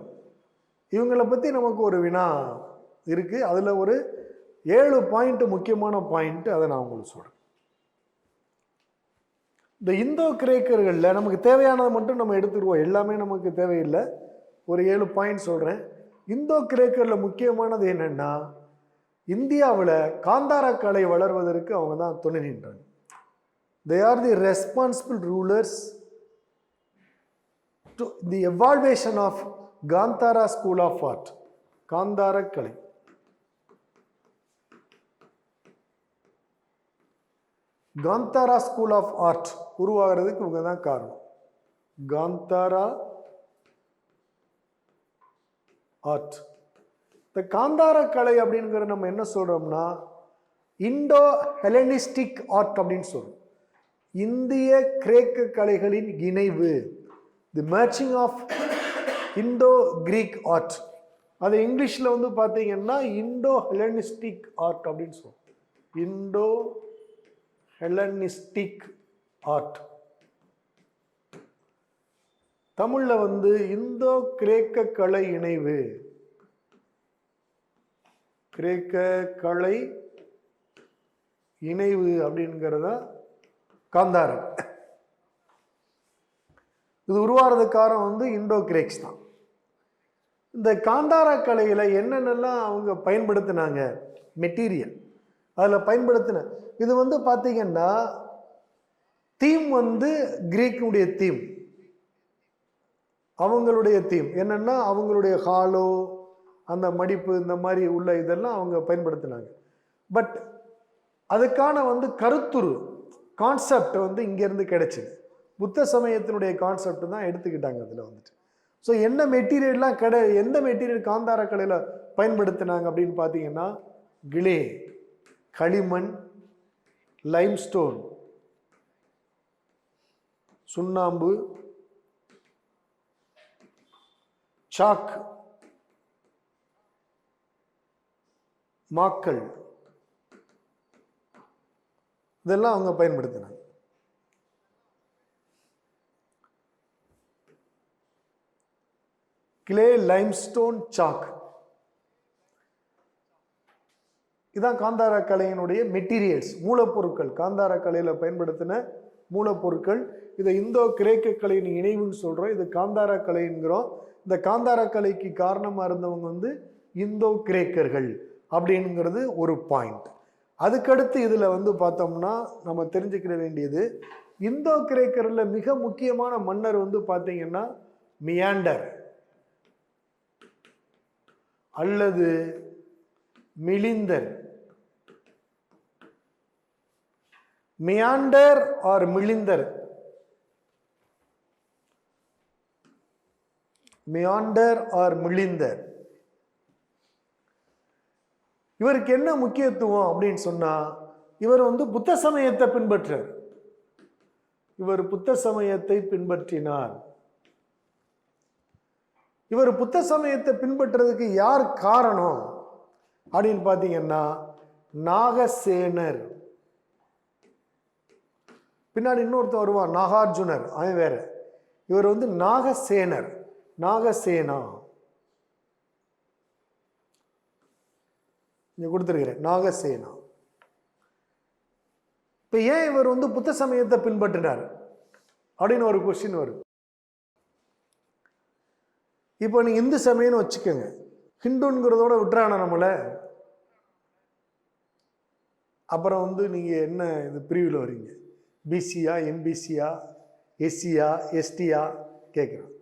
இவங்களை பத்தி நமக்கு ஒரு வினா இருக்கு. அதுல ஒரு 7 பாயிண்ட், முக்கியமான பாயிண்ட், அதை நான் உங்களுக்கு சொல்றேன். இந்த இந்தோ கிரேக்கர்கள்ல நமக்கு தேவையானதை மட்டும் நம்ம எடுத்துருவோம், எல்லாமே நமக்கு தேவையில்லை. ஒரு 7 பாயிண்ட் சொல்றேன். இந்தோ கிரேக்கர்ல முக்கியமானது என்னன்னா, இந்தியாவில் காந்தார கலை வளர்வதற்கு அவங்க தான் துணை நின்றாங்க. They are the responsible rulers to the evaluation of Gandhara School of Art. Gandhara கலை. காந்தாரா ஸ்கூல் ஆஃப் ஆர்ட் உருவாகிறதுக்கு இவங்க தான் காரணம். காந்தாரா ஆர்ட். இந்த காந்தார கலை அப்படிங்கிற நம்ம என்ன சொல்றோம்னா, இண்டோ ஹெலனிஸ்டிக் ஆர்ட் அப்படின்னு சொல்றோம். இந்திய கிரேக்க கலைகளின் இணைவு, the matching of Indo Greek art. அது இங்கிலீஷ்ல வந்து பார்த்தீங்கன்னா இண்டோ ஹெலனிஸ்டிக் ஆர்ட் அப்படின்னு சொல்றோம். Indo Hellenistic art. தமிழ்ல வந்து இந்தோ கிரேக்க கலை இணைவு, கிரேக்க கலை இணைவு அப்படிங்கிறத காந்தாரம். இது உருவாகிறதுக்கு காரணம் வந்து இண்டோ கிரேக்ஸ் தான். இந்த காந்தார கலையில் என்னென்னலாம் அவங்க பயன்படுத்தினாங்க, மெட்டீரியல் அதில் பயன்படுத்தின இது வந்து பார்த்தீங்கன்னா தீம் வந்து கிரீக்குடைய தீம், அவங்களுடைய தீம் என்னன்னா அவங்களுடைய ஹாலோ அந்த மடிப்பு இந்த மாதிரி உள்ள இதெல்லாம் அவங்க பயன்படுத்தினாங்க. பட் அதுக்கான வந்து கருத்துரு கான்செப்ட் வந்து இங்கேருந்து கிடைச்சிது. புத்த சமயத்தினுடைய கான்செப்ட் தான் எடுத்துக்கிட்டாங்க அதில் வந்துட்டு. ஸோ என்ன மெட்டீரியல்லாம் எந்த மெட்டீரியல் காந்தார கலையில் பயன்படுத்தினாங்க அப்படின்னு பார்த்தீங்கன்னா கிளே, களிமண், லைம்ஸ்டோன், சுண்ணாம்பு, சாக், மாக்கள், இதெல்லாம் அவங்க பயன்படுத்தினாங்க. கிளே, லைம்ஸ்டோன், சாக், இதான் காந்தார கலையினுடைய மெட்டீரியல்ஸ், மூலப்பொருட்கள். காந்தார கலையில் பயன்படுத்தின மூலப்பொருட்கள். இதை இந்தோ கிரேக்க கலையின் இணைவுன்னு சொல்கிறோம். இது காந்தார கலைங்கிறோம். இந்த காந்தார கலைக்கு காரணமாக இருந்தவங்க வந்து இந்தோ கிரேக்கர்கள் அப்படிங்கிறது ஒரு பாயிண்ட். அதுக்கடுத்து இதில் வந்து பார்த்தோம்னா நம்ம தெரிஞ்சுக்கிற வேண்டியது, இந்தோ கிரேக்கரில் மிக முக்கியமான மன்னர் வந்து பார்த்தீங்கன்னா மியாண்டர் அல்லது Milindar. Menander or Milindar, Menander or Milindar. இவருக்கு என்ன முக்கியத்துவம் அப்படின்னு சொன்னா, இவர் வந்து புத்த சமயத்தை பின்பற்றார். இவர் புத்த சமயத்தை பின்பற்றினார். இவர் புத்த சமயத்தை பின்பற்றுறதுக்கு யார் காரணம் அப்படின்னு பார்த்தீங்கன்னா நாகசேனர். பின்னாடி இன்னொருத்தர் வருவான் நாகார்ஜுனர், அவன் வேற. இவர் வந்து நாகசேனர், நாகசேனா இங்க கொடுத்துருக்கிறேன், நாகசேனா. இப்ப ஏன் இவர் வந்து புத்த சமயத்தை பின்பற்றினார் அப்படின்னு ஒரு கொஸ்டின் வரும். இப்போ நீங்க இந்து சமயம்னு வச்சுக்கோங்க, ஹிந்துங்கிறதோட விட்டுறான நம்மளை. அப்புறம் வந்து நீங்க என்ன இது பிரிவில் வரீங்க, பிசியா, எம்பிசியா, எஸ்சியா, எஸ்டியா கேட்குறோம்.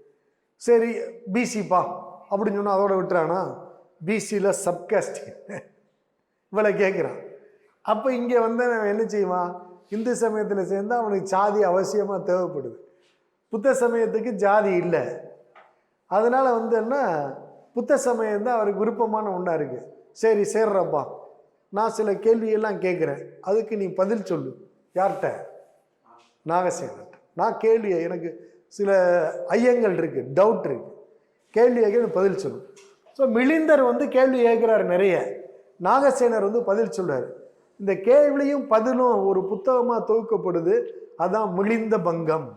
சரி பிசிப்பா அப்படின்னு சொன்னால் அதோட விட்டுறானா, பிசியில் சப்காஸ்ட் இவளை கேட்குறான். அப்போ இங்கே வந்து அவன் என்ன செய்வான், இந்து சமயத்தில் சேர்ந்தால் அவனுக்கு ஜாதி அவசியமாக தேவைப்படுது. புத்த சமயத்துக்கு ஜாதி இல்லை. அதனால் வந்து என்ன, புத்த சமயம் தான் அவருக்கு விருப்பமான ஒன்றா இருக்குது. சரி சேர்றப்பா, நான் சில கேள்வியெல்லாம் கேட்குறேன், அதுக்கு நீ பதில் சொல்லு. யார்கிட்ட? நாகசேனர். நான் கேள்வியை, எனக்கு சில ஐயங்கள் இருக்குது, டவுட் இருக்குது, கேள்வி கேட்க பதில் சொல்லு. ஸோ மிலிந்தர் வந்து கேள்வி கேட்குறாரு நிறைய, நாகசேனர் வந்து பதில் சொல்றாரு. இந்த கேள்வியும் பதிலும் ஒரு புத்தகமாக தொகுக்கப்படுது, அதான் மிலிந்த பங்கம்.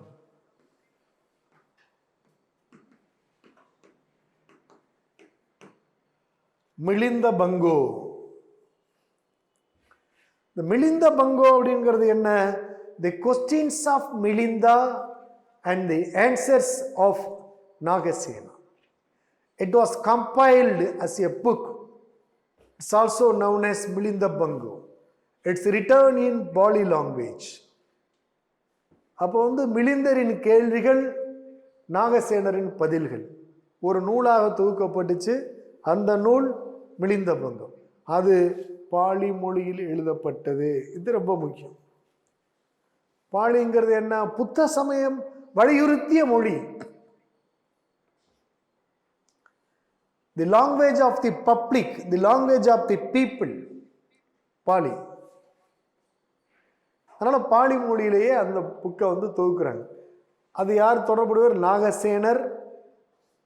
மிலிந்த பங்கோ. இந்த மிலிந்த பங்கோ அப்படிங்கிறது என்ன? The questions of Milinda and the answers of Nagasena. It was compiled as a book. It's also known as Milinda Bango. It's written in Pali language. அப்போ வந்து மிலிந்தரின் கேள்விகள், நாகசேனரின் பதில்கள் ஒரு நூலாக தொகுக்கப்பட்டுச்சு. அந்த நூல் மிலிந்த பங்கம். அது பாலி மொழியில் எழுதப்பட்டது. இது ரொம்ப முக்கியம். பாலிங்கிறது என்ன? புத்த சமயம் வலியுறுத்திய மொழி. The language of the public, the language of the people, Pali. அதனால பாலி மொழியிலேயே அந்த புக்கை வந்து தொகுக்கிறாங்க. அது யார் தொடர்புடையவர்? நாகசேனர்,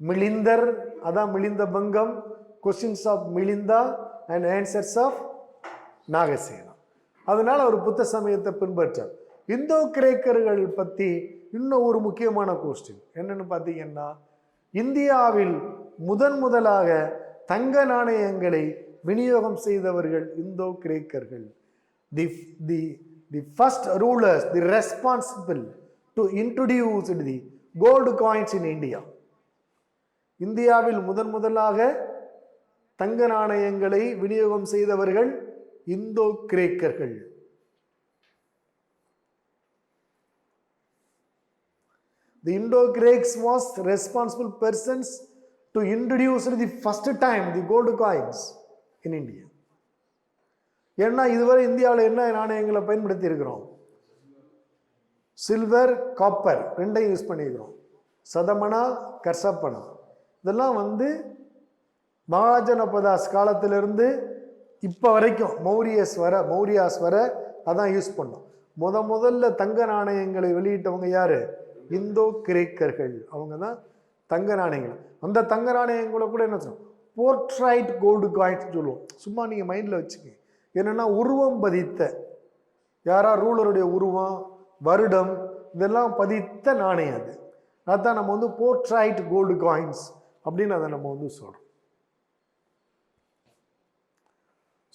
மிலிந்தர், அதான் Milinda Pangam, questions of Milinda and answers of Nagasena. அதனால அவர் புத்த சமயத்தை பின்பற்றார். இந்தோ கிரேக்கர்கள் பற்றி இன்னும் ஒரு முக்கியமான கொஸ்டின் என்னன்னு பார்த்தீங்கன்னா, இந்தியாவில் முதலாக தங்க நாணயங்களை விநியோகம் செய்தவர்கள் இந்தோ கிரேக்கர்கள். The first rulers, the responsible to introduce the gold coins in India. இந்தியாவில் முதலாக தங்க நாணயங்களை விநியோகம் செய்தவர்கள் இந்தோ கிரேக்கர்கள். The Indo-Greeks was responsible persons to introduce the first time the gold coins in India. ஏன்னா இதுவரை இந்தியாவில் என்ன நாணயங்களை பயன்படுத்தி இருக்கிறோம்? சில்வர், காப்பர் ரெண்டையும் யூஸ் பண்ணியிருக்கிறோம். சதமனா, கர்சப்பனா இதெல்லாம் மகாஜனபதாஸ் காலத்திலிருந்து இப்போ வரைக்கும் மௌரியாஸ் வர அதான் யூஸ் பண்ணோம். முதல்ல தங்க நாணயங்களை வெளியிட்டவங்க யாரு? இந்தோ கிரேக்கர்கள். அவங்க தான் தங்க நாணயங்கள். அந்த தங்க நாணயங்களை கூட என்ன சொல்லுவோம்? போர்ட்ரைட் கோல்டு காயின்ஸ் சொல்லுவோம். சும்மா நீங்கள் மைண்டில் வச்சுக்கோங்க. என்னென்னா உருவம் பதித்த, யாரா ரூலருடைய உருவம், வருடம் இதெல்லாம் பதித்த நாணயம் அது. அதுதான் நம்ம போர்ட்ரைட் கோல்டு காயின்ஸ் அப்படின்னு அதை நம்ம சொல்கிறோம்.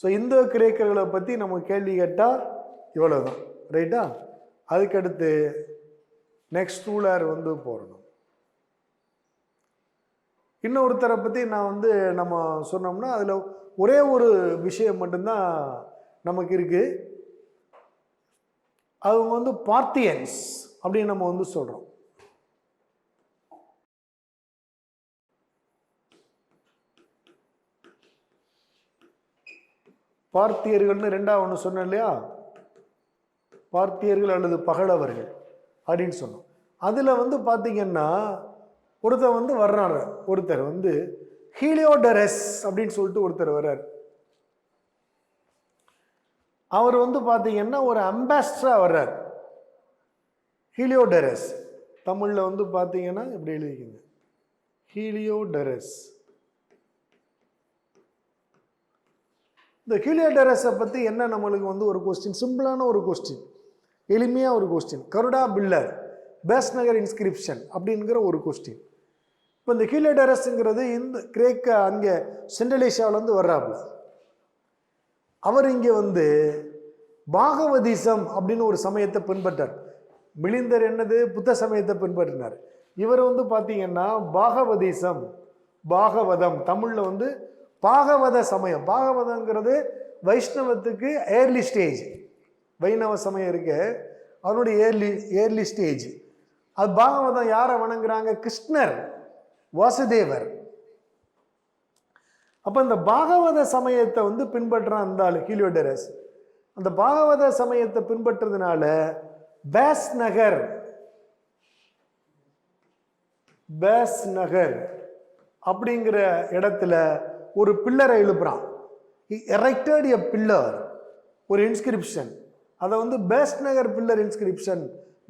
ஸோ இந்தோ கிரேக்கர்களை பற்றி நம்ம கேள்வி கேட்டால் இவ்வளோதான், ரைட்டா? அதுக்கடுத்து நெக்ஸ்ட் ரூலர் போடணும். இன்னொருத்தரை பற்றி நான் நம்ம சொன்னோம்னா அதில் ஒரே ஒரு விஷயம் மட்டும்தான் நமக்கு இருக்கு. அவங்க பார்த்தியன்ஸ் அப்படின்னு நம்ம சொல்கிறோம். பார்த்தியர்கள்னு ரெண்டாவது ஒன்று சொன்னேன் இல்லையா? பார்த்தியர்கள் அல்லது பகலவர்கள் அப்படின்னு சொன்னோம். அதில் பார்த்தீங்கன்னா ஒருத்தர் வர்றாரு. ஒருத்தர் ஹீலியோடரஸ் அப்படின்னு சொல்லிட்டு ஒருத்தர் வர்றார். அவர் பார்த்தீங்கன்னா ஒரு அம்பாஸ்டராக வர்றார். ஹீலியோடரஸ் தமிழில் பார்த்தீங்கன்னா இப்படி எழுதிக்கங்க, ஹீலியோடரஸ். இந்த ஹீலியோடரஸை பற்றி என்ன நம்மளுக்கு ஒரு கொஸ்டின், சிம்பிளான ஒரு கொஸ்டின், எளிமையாக ஒரு கொஸ்டின். கருடா பில்லர் பேஸ் நகர் இன்ஸ்கிரிப்ஷன் அப்படிங்கிற ஒரு கொஸ்டின். இப்போ இந்த ஹீலியோடரஸ்ங்கிறது இந்த கிரேக்க அங்கே சென்ட்ரல் ஏஷியாவிலேருந்து வர்றாப்புல. அவர் இங்கே பாகவதிசம் அப்படின்னு ஒரு சமயத்தை பின்பற்றார். மிளிந்தர் என்னது? புத்த சமயத்தை பின்பற்றினார். இவர் பார்த்தீங்கன்னா பாகவதிசம், பாகவதம் தமிழில் பாகவத சமயம். பாகவதங்கிறது வைஷ்ணவத்துக்கு ஏர்லி ஸ்டேஜ். வைணவ சமயம் இருக்கு, அவனுடைய ஏர்லி ஸ்டேஜ். அது பாகவதம் யாரை வணங்குறாங்க? கிருஷ்ணர், வாசுதேவர். அப்போ இந்த பாகவத சமயத்தை பின்பற்றான் அந்த ஆள் ஹீலியோடரஸ். அந்த பாகவத சமயத்தை பின்பற்றதுனால பேஸ் நகர் அப்படிங்கிற இடத்துல ஒரு பில்லரை எழுப்புறான். எரெக்டட் எ பில்லர், ஒரு இன்ஸ்கிரிப்ஷன். அதை பேஸ் நகர் பில்லர் இன்ஸ்கிரிப்ஷன்,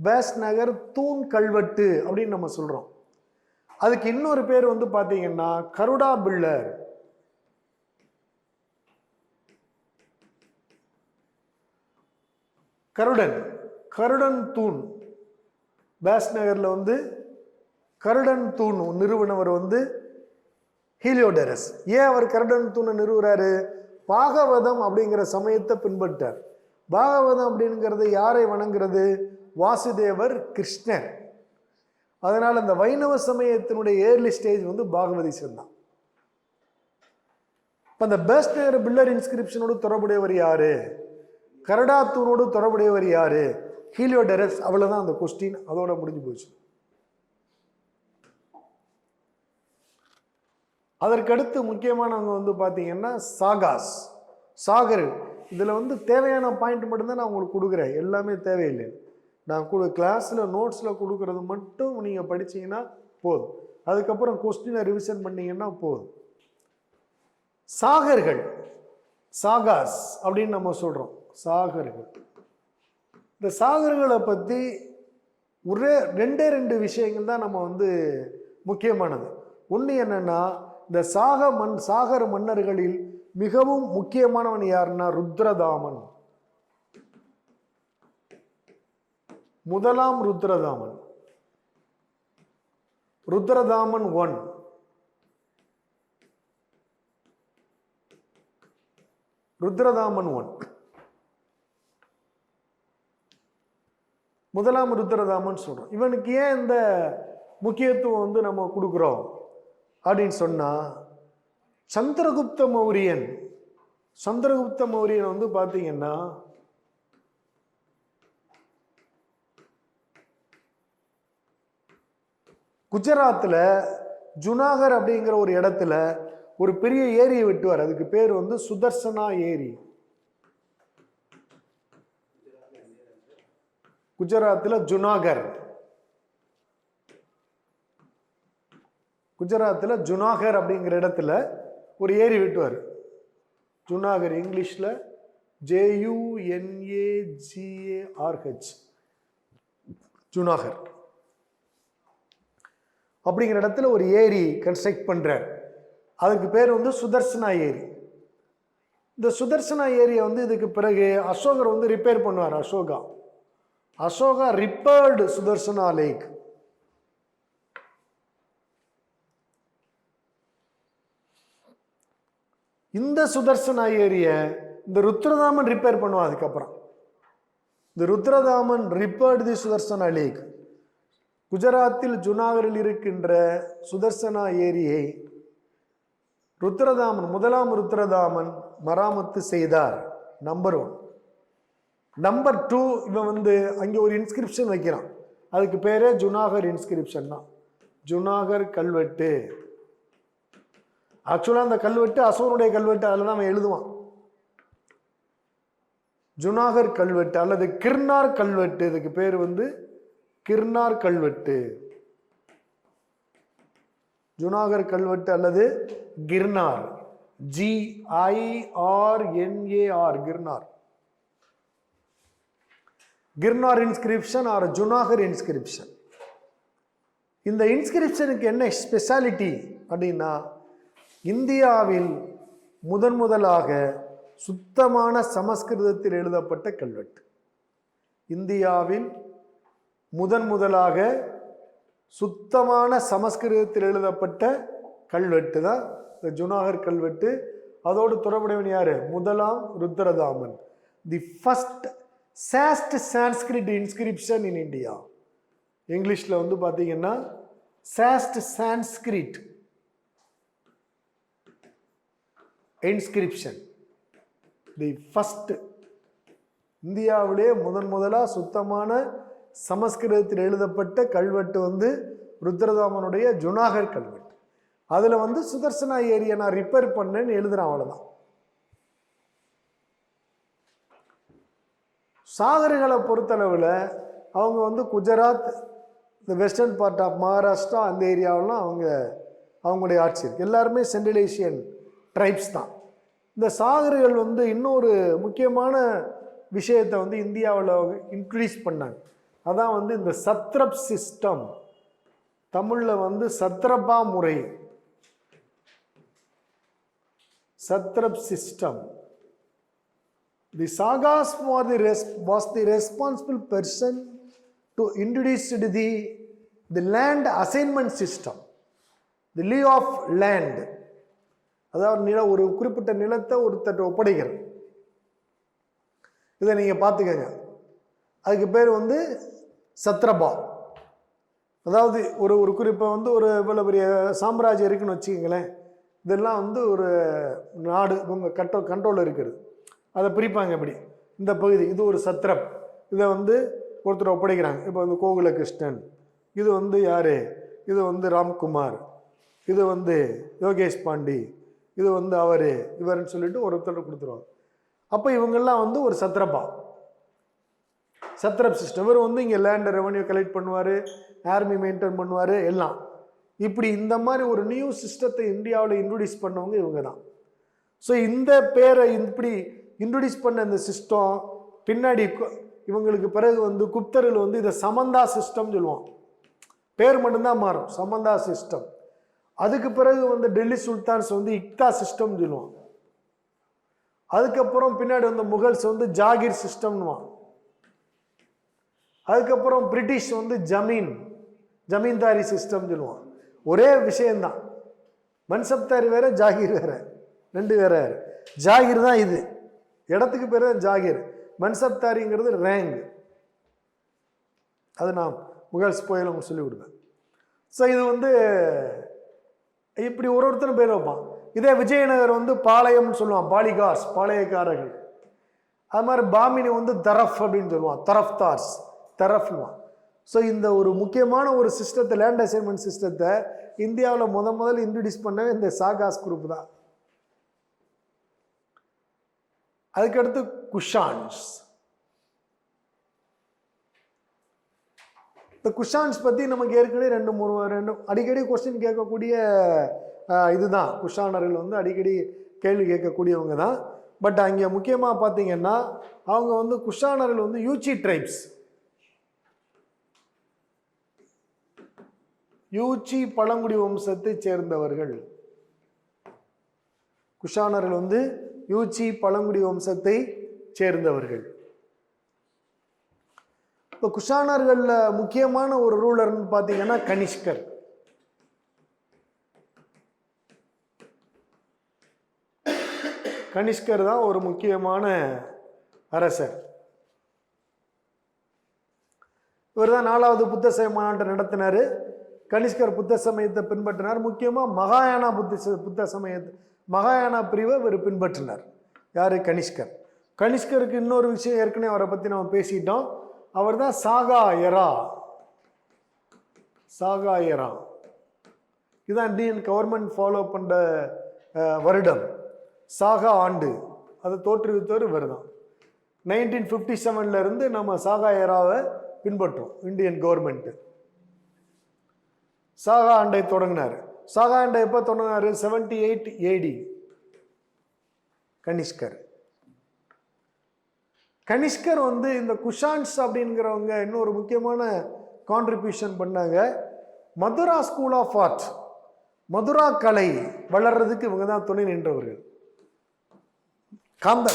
பேஸ் நகர் தூண் கல்வெட்டு அப்படின்னு நம்ம சொல்றோம். அதுக்கு இன்னொரு பேர் பார்த்தீங்கன்னா கருடா பில்லர். கருடன் தூண். பேஸ் நகர்ல கருடன் தூண் நிறுவனவர் ஹீலியோடரஸ். ஏன் அவர் கருடன் தூணை நிறுவுறாரு? பாகவதம் அப்படிங்கிற சமயத்தை பின்பற்றார். பாகவதம் அப்படிங்கிறது யாரை வணங்குறது? வாசுதேவர், கிருஷ்ணர். அதனால இந்த வைணவ சமயத்தினுடைய ஏர்லி ஸ்டேஜ் பாகவதிசம் தான். இப்போ அந்த பேஸ் நகர் பில்லர் இன்ஸ்கிரிப்ஷனோடு தொடர்புடையவர் யாரு? கரடா தூணோடு தொடர்புடையவர் யாரு? ஹீலியோடரஸ். அவ்வளவுதான் அந்த கொஸ்டின், அதோட முடிஞ்சு போச்சு. அதற்கடுத்து முக்கியமானவங்க பார்த்தீங்கன்னா சாகாஸ், சாகர். இதில் தேவையான பாயிண்ட் மட்டும்தான் நான் உங்களுக்கு கொடுக்குறேன், எல்லாமே தேவையில்லை. நான் கிளாஸில் நோட்ஸில் கொடுக்குறது மட்டும் நீங்கள் படிச்சீங்கன்னா போதும். அதுக்கப்புறம் கொஸ்டினை ரிவிஷன் பண்ணீங்கன்னா போதும். சாகர்கள், சாகாஸ் அப்படின்னு நம்ம சொல்கிறோம். சாகர்கள், இந்த சாகர்களை பற்றி ரெண்டு விஷயங்கள் தான் நம்ம முக்கியமானது. ஒன்று என்னன்னா, இந்த சாகர் மன்னர்களில் மிகவும் முக்கியமானவன் யாருன்னா ருத்ரதாமன். முதலாம் ருத்ரதாமன், ருத்ரதாமன் 1. ருத்ரதாமன் 1 முதலாம் ருத்ரதாமன் சொல்றோம். இவனுக்கு ஏன் இந்த முக்கியத்துவம் வந்து நம்ம கொடுக்குறோம் அப்படின்னு சொன்னால், சந்திரகுப்த மௌரியன் வந்து பார்த்தீங்கன்னா குஜராத்தில் ஜுனாகர் அப்படிங்கிற ஒரு இடத்துல ஒரு பெரிய ஏரியை வெட்டுவார். அதுக்கு பேர் வந்து சுதர்சனா ஏரி. குஜராத்தில் ஜுனாகர் அப்படிங்கிற இடத்துல ஒரு ஏரி வெட்டுவார். ஜுனாகர் இங்கிலீஷில் JUNAGARH, ஜுனாகர் அப்படிங்கிற இடத்துல ஒரு ஏரி கன்ஸ்ட்ரக்ட் பண்றார். அதுக்கு பேர் வந்து சுதர்சனா ஏரி. இந்த சுதர்சனா ஏரியை வந்து இதுக்கு பிறகு அசோகர் வந்து ரிப்பேர் பண்ணுவார். அசோகா ரிப்பேர்டு சுதர்சனா லேக். இந்த சுதர்சனா ஏரியை இந்த ருத்ரதாமன் ரிப்பேர் பண்ணுவான். அதுக்கப்புறம் இந்த ருத்ரதாமன் ரிப்பேர்டு தி சுதர்சனா லேக். குஜராத்தில் ஜுனாகரில் இருக்கின்ற சுதர்சனா ஏரியை முதலாம் ருத்ரதாமன் மராமத்து செய்தார். நம்பர் 1. நம்பர் 2, இவன் வந்து அங்கே ஒரு இன்ஸ்கிரிப்ஷன் வைக்கிறான். அதுக்கு பேரே ஜுனாகர் இன்ஸ்கிரிப்ஷன் தான். ஜுனாகர் கல்வெட்டு. ஆக்சுவலாக அந்த கல்வெட்டு அசோகனுடைய கல்வெட்டு, அதில் தான் அவன் எழுதுவான். ஜுனாகர் கல்வெட்டு அல்லது கிர்னார் கல்வெட்டு. இதுக்கு பேர் வந்து கிர்னார் கல்வெட்டு. ஜுனாகர் கல்வெட்டு அல்லது Girnar, GIRNAR, Girnar inscription or Junagarh inscription. இந்த இன்ஸ்கிரிப்ஷனுக்கு என்ன ஸ்பெஷாலிட்டி அப்படின்னா, இந்தியாவில் முதலாக சுத்தமான சமஸ்கிருதத்தில் எழுதப்பட்ட கல்வெட்டு. இந்தியாவில் முதலாக சுத்தமான சமஸ்கிருதத்தில் எழுதப்பட்ட கல்வெட்டு தான் இந்த ஜுனாகர் கல்வெட்டு. அதோடு தொடர்புடையவன் யாரு? முதலாம் Rudradaman. The first Sanskrit inscription in India. இங்கிலீஷில் வந்து பார்த்தீங்கன்னா சான்ஸ்கிரிட் இன்ஸ்கிரிப்ஷன். தி ஃபர்ஸ்ட், இந்தியாவிலே முதலா சுத்தமான சமஸ்கிருதத்தில் எழுதப்பட்ட கல்வெட்டு வந்து ருத்ரதாமனுடைய ஜுனாகர் கல்வெட்டு. அதில் வந்து சுதர்சனா ஏரியை நான் ரிப்பேர் பண்ணேன்னு எழுதுறேன், அவ்வளோதான். சாகர்களை பொறுத்தளவில் அவங்க வந்து குஜராத், இந்த வெஸ்டர்ன் பார்ட் ஆஃப் மகாராஷ்டிரா, அந்த ஏரியாவெல்லாம் அவங்களுடைய ஆட்சி இருக்கு. எல்லாருமே சென்ட்ரல் ஏசியன் ட்ரைப்ஸ் தான். இந்த சாகர்கள் வந்து இன்னொரு முக்கியமான விஷயத்தை வந்து இந்தியாவில் இன்ட்ரடியூஸ் பண்ணாங்க. அதான் வந்து இந்த சத்ரப் சிஸ்டம். தமிழில் வந்து சத்ரபா முறை, சத்ரப் system. The Sagas was the responsible person to introduce the land assignment system, the lay of land. அதாவது ஒரு குறிப்பிட்ட நிலத்தை ஒருத்தட்ட ஒப்படைக்கிறது. இதை நீங்கள் பார்த்துக்கங்க. அதுக்கு பேர் வந்து சத்ரபா. அதாவது ஒரு குறிப்பை வந்து ஒரு இவ்வளோ பெரிய சாம்ராஜ்யம் இருக்குன்னு வச்சுக்கோங்களேன். இதெல்லாம் வந்து ஒரு நாடு உங்கள் கண்ட்ரோல் இருக்கிறது. அதை பிரிப்பாங்க. இப்படி இந்த பகுதி இது ஒரு சத்ரப், இதை வந்து ஒருத்தர் ஒப்படைக்கிறாங்க. இப்போ வந்து கோகுலகிருஷ்ணன், இது வந்து யார், இது வந்து ராம்குமார், இது வந்து யோகேஷ் பாண்டி, இது வந்து இவர்னு சொல்லிட்டு ஒருத்தர் கொடுத்துருவாங்க. அப்போ இவங்கெல்லாம் வந்து ஒரு சத்ரபா, சத்ரப் சிஸ்டம். இவர் வந்து இங்கே லேண்ட் ரெவன்யூ கலெக்ட் பண்ணுவார், ஆர்மி மெயின்டைன் பண்ணுவார், எல்லாம். இப்படி இந்த மாதிரி ஒரு நியூ சிஸ்டத்தை இந்தியாவில் இன்ட்ரடியூஸ் பண்ணவங்க இவங்க தான். ஸோ இந்த பேரை இப்படி இன்ட்ரடியூஸ் பண்ண இந்த சிஸ்டம் பின்னாடி இவங்களுக்கு பிறகு வந்து குப்தர்கள் வந்து இதை சமந்தா சிஸ்டம் சொல்லுவோம். பேர் மட்டும்தான் மாறும், சமந்தா சிஸ்டம். அதுக்கு பிறகு வந்து டெல்லி சுல்தான்ஸ் வந்து இக்தா சிஸ்டம் சொல்லுவோம். அதுக்கப்புறம் பின்னாடி வந்து முகல்ஸ் வந்து ஜாகிர் சிஸ்டம்னுவான். அதுக்கப்புறம் பிரிட்டிஷ் வந்து ஜமீன்தாரி சிஸ்டம் சொல்லுவான். ஒரே விஷயம்தான், மன்சப்தாரி வேற ஜாகிர் வேற, ரெண்டு வேற. ஜாகிர் தான் இது, இடத்துக்கு பேர் தான் ஜாகிர். மன்சப்தாரிங்கிறது ரேங்க். அது நான் முகல்ஸ் போயில சொல்லி கொடுப்பேன். ஸோ இது வந்து இப்படி ஒருத்தரும் பேர் வைப்பான். இதே விஜயநகர் வந்து பாளையம்னு சொல்லுவான், பாலிகார்ஸ், பாளையக்காரர்கள். அது மாதிரி பாமினி வந்து தரஃப் அப்படின்னு சொல்லுவான், தரஃப்தார்ஸ், தரஃப்வான். ஸோ இந்த ஒரு முக்கியமான ஒரு சிஸ்டத்தை, லேண்ட் அசைன்மெண்ட் சிஸ்டத்தை இந்தியாவில் முதல்ல இன்ட்ரடியூஸ் பண்ணவே இந்த சாகாஸ் குரூப் தான். அதுக்கடுத்து குஷான்ஸ். இந்த குஷான்ஸ் பற்றி நமக்கு ஏற்கனவே ரெண்டு அடிக்கடி கொஸ்டின் கேட்கக்கூடிய இதுதான். குஷானர்கள் வந்து அடிக்கடி கேள்வி கேட்கக்கூடியவங்க தான். பட் அங்கே முக்கியமாக பார்த்தீங்கன்னா அவங்க வந்து குஷானர்கள் வந்து யூச்சி ட்ரைப்ஸ், யூச்சி பழங்குடி வம்சத்தை சேர்ந்தவர்கள். குஷானர்கள் வந்து யூச்சி பழங்குடி வம்சத்தை சேர்ந்தவர்கள். இப்போ குஷானர்கள்ல முக்கியமான ஒரு ரூலர்னு பார்த்தீங்கன்னா கனிஷ்கர். கனிஷ்கர் தான் ஒரு முக்கியமான அரசர். இவர் தான் 4வது புத்த சமய மாநாட்டை நடத்தினார். கனிஷ்கர் புத்த சமயத்தை பின்பற்றினார். முக்கியமாக மகாயானா புத்த சமயத்தை, மகாயானா பிரிவை இவர் பின்பற்றினார். யார்? கனிஷ்கர். கனிஷ்கருக்கு இன்னொரு விஷயம் ஏற்கனவே அவரை பற்றி நம்ம பேசிட்டோம். அவர் தான் சாகா எரா. சாகா எரா இதுதான் இந்தியன் கவர்மெண்ட் ஃபாலோ பண்ணுற வருடம், சாகா ஆண்டு. அதை தோற்றுவித்தவர் இவர் தான். 1957 இருந்து நம்ம சாகா எராவை பின்பற்றோம். இந்தியன் கவர்மெண்ட் சாகா ஆண்டை தொடங்கினார். சாகா ஆண்டை எப்போ தொடங்கினார்? 78 AD. கனிஷ்கர். கனிஷ்கர் வந்து இந்த குஷான்ஸ் அப்படிங்கிறவங்க இன்னொரு முக்கியமான கான்ட்ரிபியூஷன் பண்ணாங்க. Mathura school of art, Mathura கலை வளர்றதுக்கு இவங்க தான் துணை நின்றவர்கள்.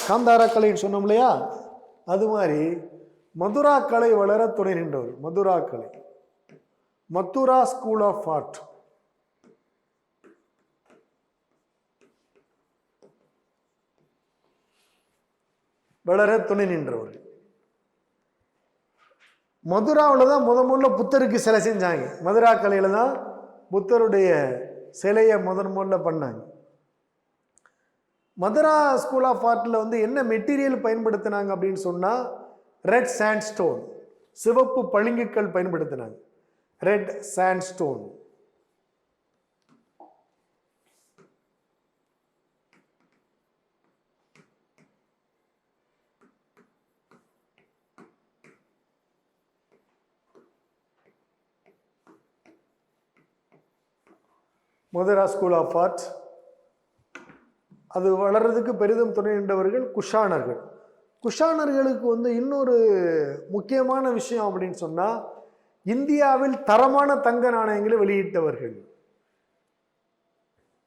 காந்தாரா கலைன்னு சொன்னோம் இல்லையா, அது மாதிரி மதுரா கலை வளர துணை நின்றவர். மதுரா கலை, மதுரா ஸ்கூல் ஆஃப் ஆர்ட். வளர துணை நின்றவர்கள். மதுராவில் தான் முதல்ல புத்தருக்கு சிலை செஞ்சாங்க. மதுரா கலையில தான் புத்தருடைய சிலையை முதல்ல பண்ணாங்க. மதுரா ஸ்கூல் ஆஃப் ஆர்ட்ல வந்து என்ன மெட்டீரியல் பயன்படுத்தினாங்க அப்படின்னு சொன்னா, ரெட் சாண்ட்ஸ்டோன், சிவப்பு பளிங்குக்கல் பயன்படுத்தினாங்க. Red sandstone. Mathura school of art அது வளர்றதுக்கு பெரிதும் துணை நின்றவர்கள் குஷானர்கள். குஷானர்களுக்கு வந்து இன்னொரு முக்கியமான விஷயம் அப்படின்னு சொன்னா, இந்தியாவில் தரமான தங்க நாணயங்களை வெளியிட்டவர்கள்.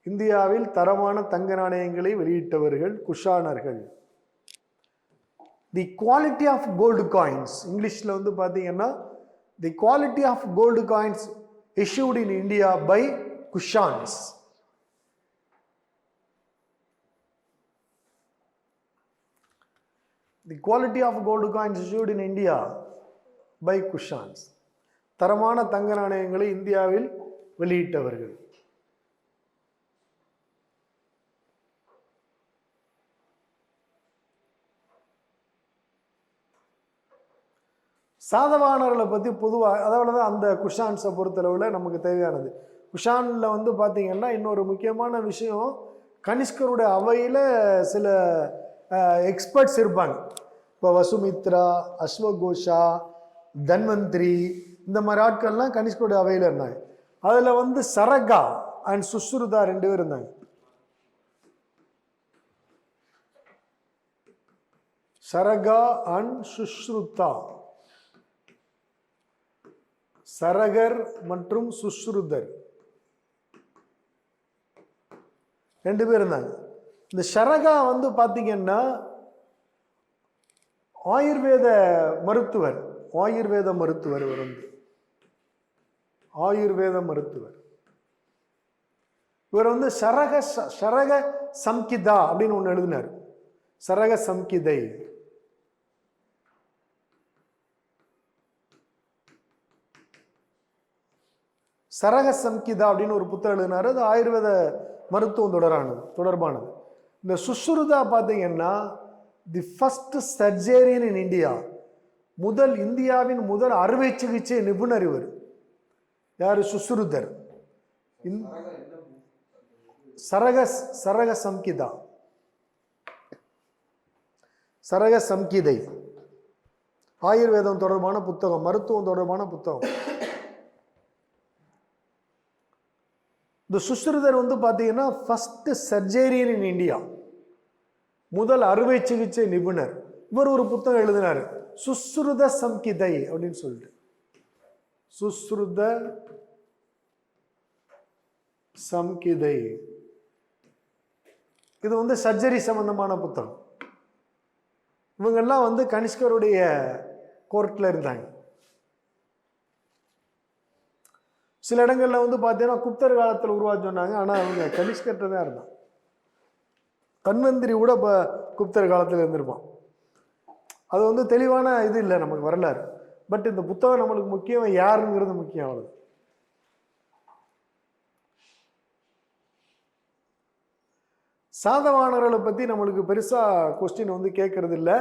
இந்தியாவில் தரமான தங்க நாணயங்களை வெளியிட்டவர்கள் குஷானர்கள். The quality of gold coins, இங்கிலீஷ்ல வந்து பாத்தீங்கன்னா the quality of gold coins issued in India by Kushans. The quality of gold coins issued in India by Kushans. தரமான தங்க நாணயங்களை இந்தியாவில் வெளியிட்டவர்கள். சாதவானர்களை பற்றி பொதுவாக, அதாவது அந்த குஷான்ஸை பொறுத்தளவில் நமக்கு தேவையானது. குஷானில் வந்து பார்த்தீங்கன்னா இன்னொரு முக்கியமான விஷயம், கனிஷ்கருடைய அவையில் சில எக்ஸ்பர்ட்ஸ் இருப்பாங்க. இப்போ வசுமித்ரா, அஸ்வகோஷா, தன்வந்திரி, இந்த மாதிரி ஆட்கள்லாம் கனிஷ்கருடைய அவையில் இருந்தாங்க. அதில் வந்து சரகா அண்ட் சுஷ்ருதா 2 பேர் இருந்தாங்க. சரகா அண்ட் சுஷ்ருதா, சரகர் மற்றும் சுஷ்ருதர் 2 பேர் இருந்தாங்க. இந்த சரகா வந்து பார்த்தீங்கன்னா ஆயுர்வேத மருத்துவர். ஆயுர்வேத மருத்துவர் இவர் வந்து ஆயுர்வேத மருத்துவர். இவர் வந்து சரக சம்கிதா அப்படின்னு ஒன்று எழுதினார். சரக சம்கிதை. சரக சம்கிதா அப்படின்னு ஒரு புத்தகம் எழுதினாரு. அது ஆயுர்வேத மருத்துவம் தொடர்பானது. இந்த சுஷ்ருதா பார்த்தீங்கன்னா தி ஃபர்ஸ்ட் சர்ஜரியன் இன் இந்தியா, இந்தியாவின் முதல் அறுவை சிகிச்சை நிபுணர் இவர். யாரு? சுஷ்ருதர். சரக சம்கிதா, சரக சம்கிதை ஆயுர்வேதம் தொடர்பான புத்தகம், மருத்துவம் தொடர்பான புத்தகம். இந்த சுஷ்ருதர் பார்த்தீங்கன்னா ஃபர்ஸ்ட் சர்ஜரியன் இன் இந்தியா, முதல் அறுவை சிகிச்சை நிபுணர். இவர் ஒரு புத்தகம் எழுதினார், சுஷ்ருத சம்கிதை அப்படின்னு சொல்லிட்டு. சுஷ்ருத சம்கிதை. இது சர்ஜரி சம்பந்தமான புத்தகம். இவங்கெல்லாம் கனிஷ்கருடைய கோர்ட்ல இருந்தாங்க. சில இடங்கள்ல பார்த்தீங்கன்னா குப்தர் காலத்தில் உருவாச்சு சொன்னாங்க. ஆனால் அவங்க கனிஷ்கர்கிட்ட தான் இருந்தான். தன்வந்திரி கூட இப்போ குப்தர் காலத்தில் இருந்திருப்பான். அது தெளிவான இது இல்லை நமக்கு வரலாறு. பட் இந்த புத்தகம் நம்மளுக்கு முக்கியம், யாருங்கிறது முக்கியம். அவ்வளவு. சாதவானர்களை பற்றி நம்மளுக்கு பெருசாக கொஸ்டின் கேட்கறது இல்லை.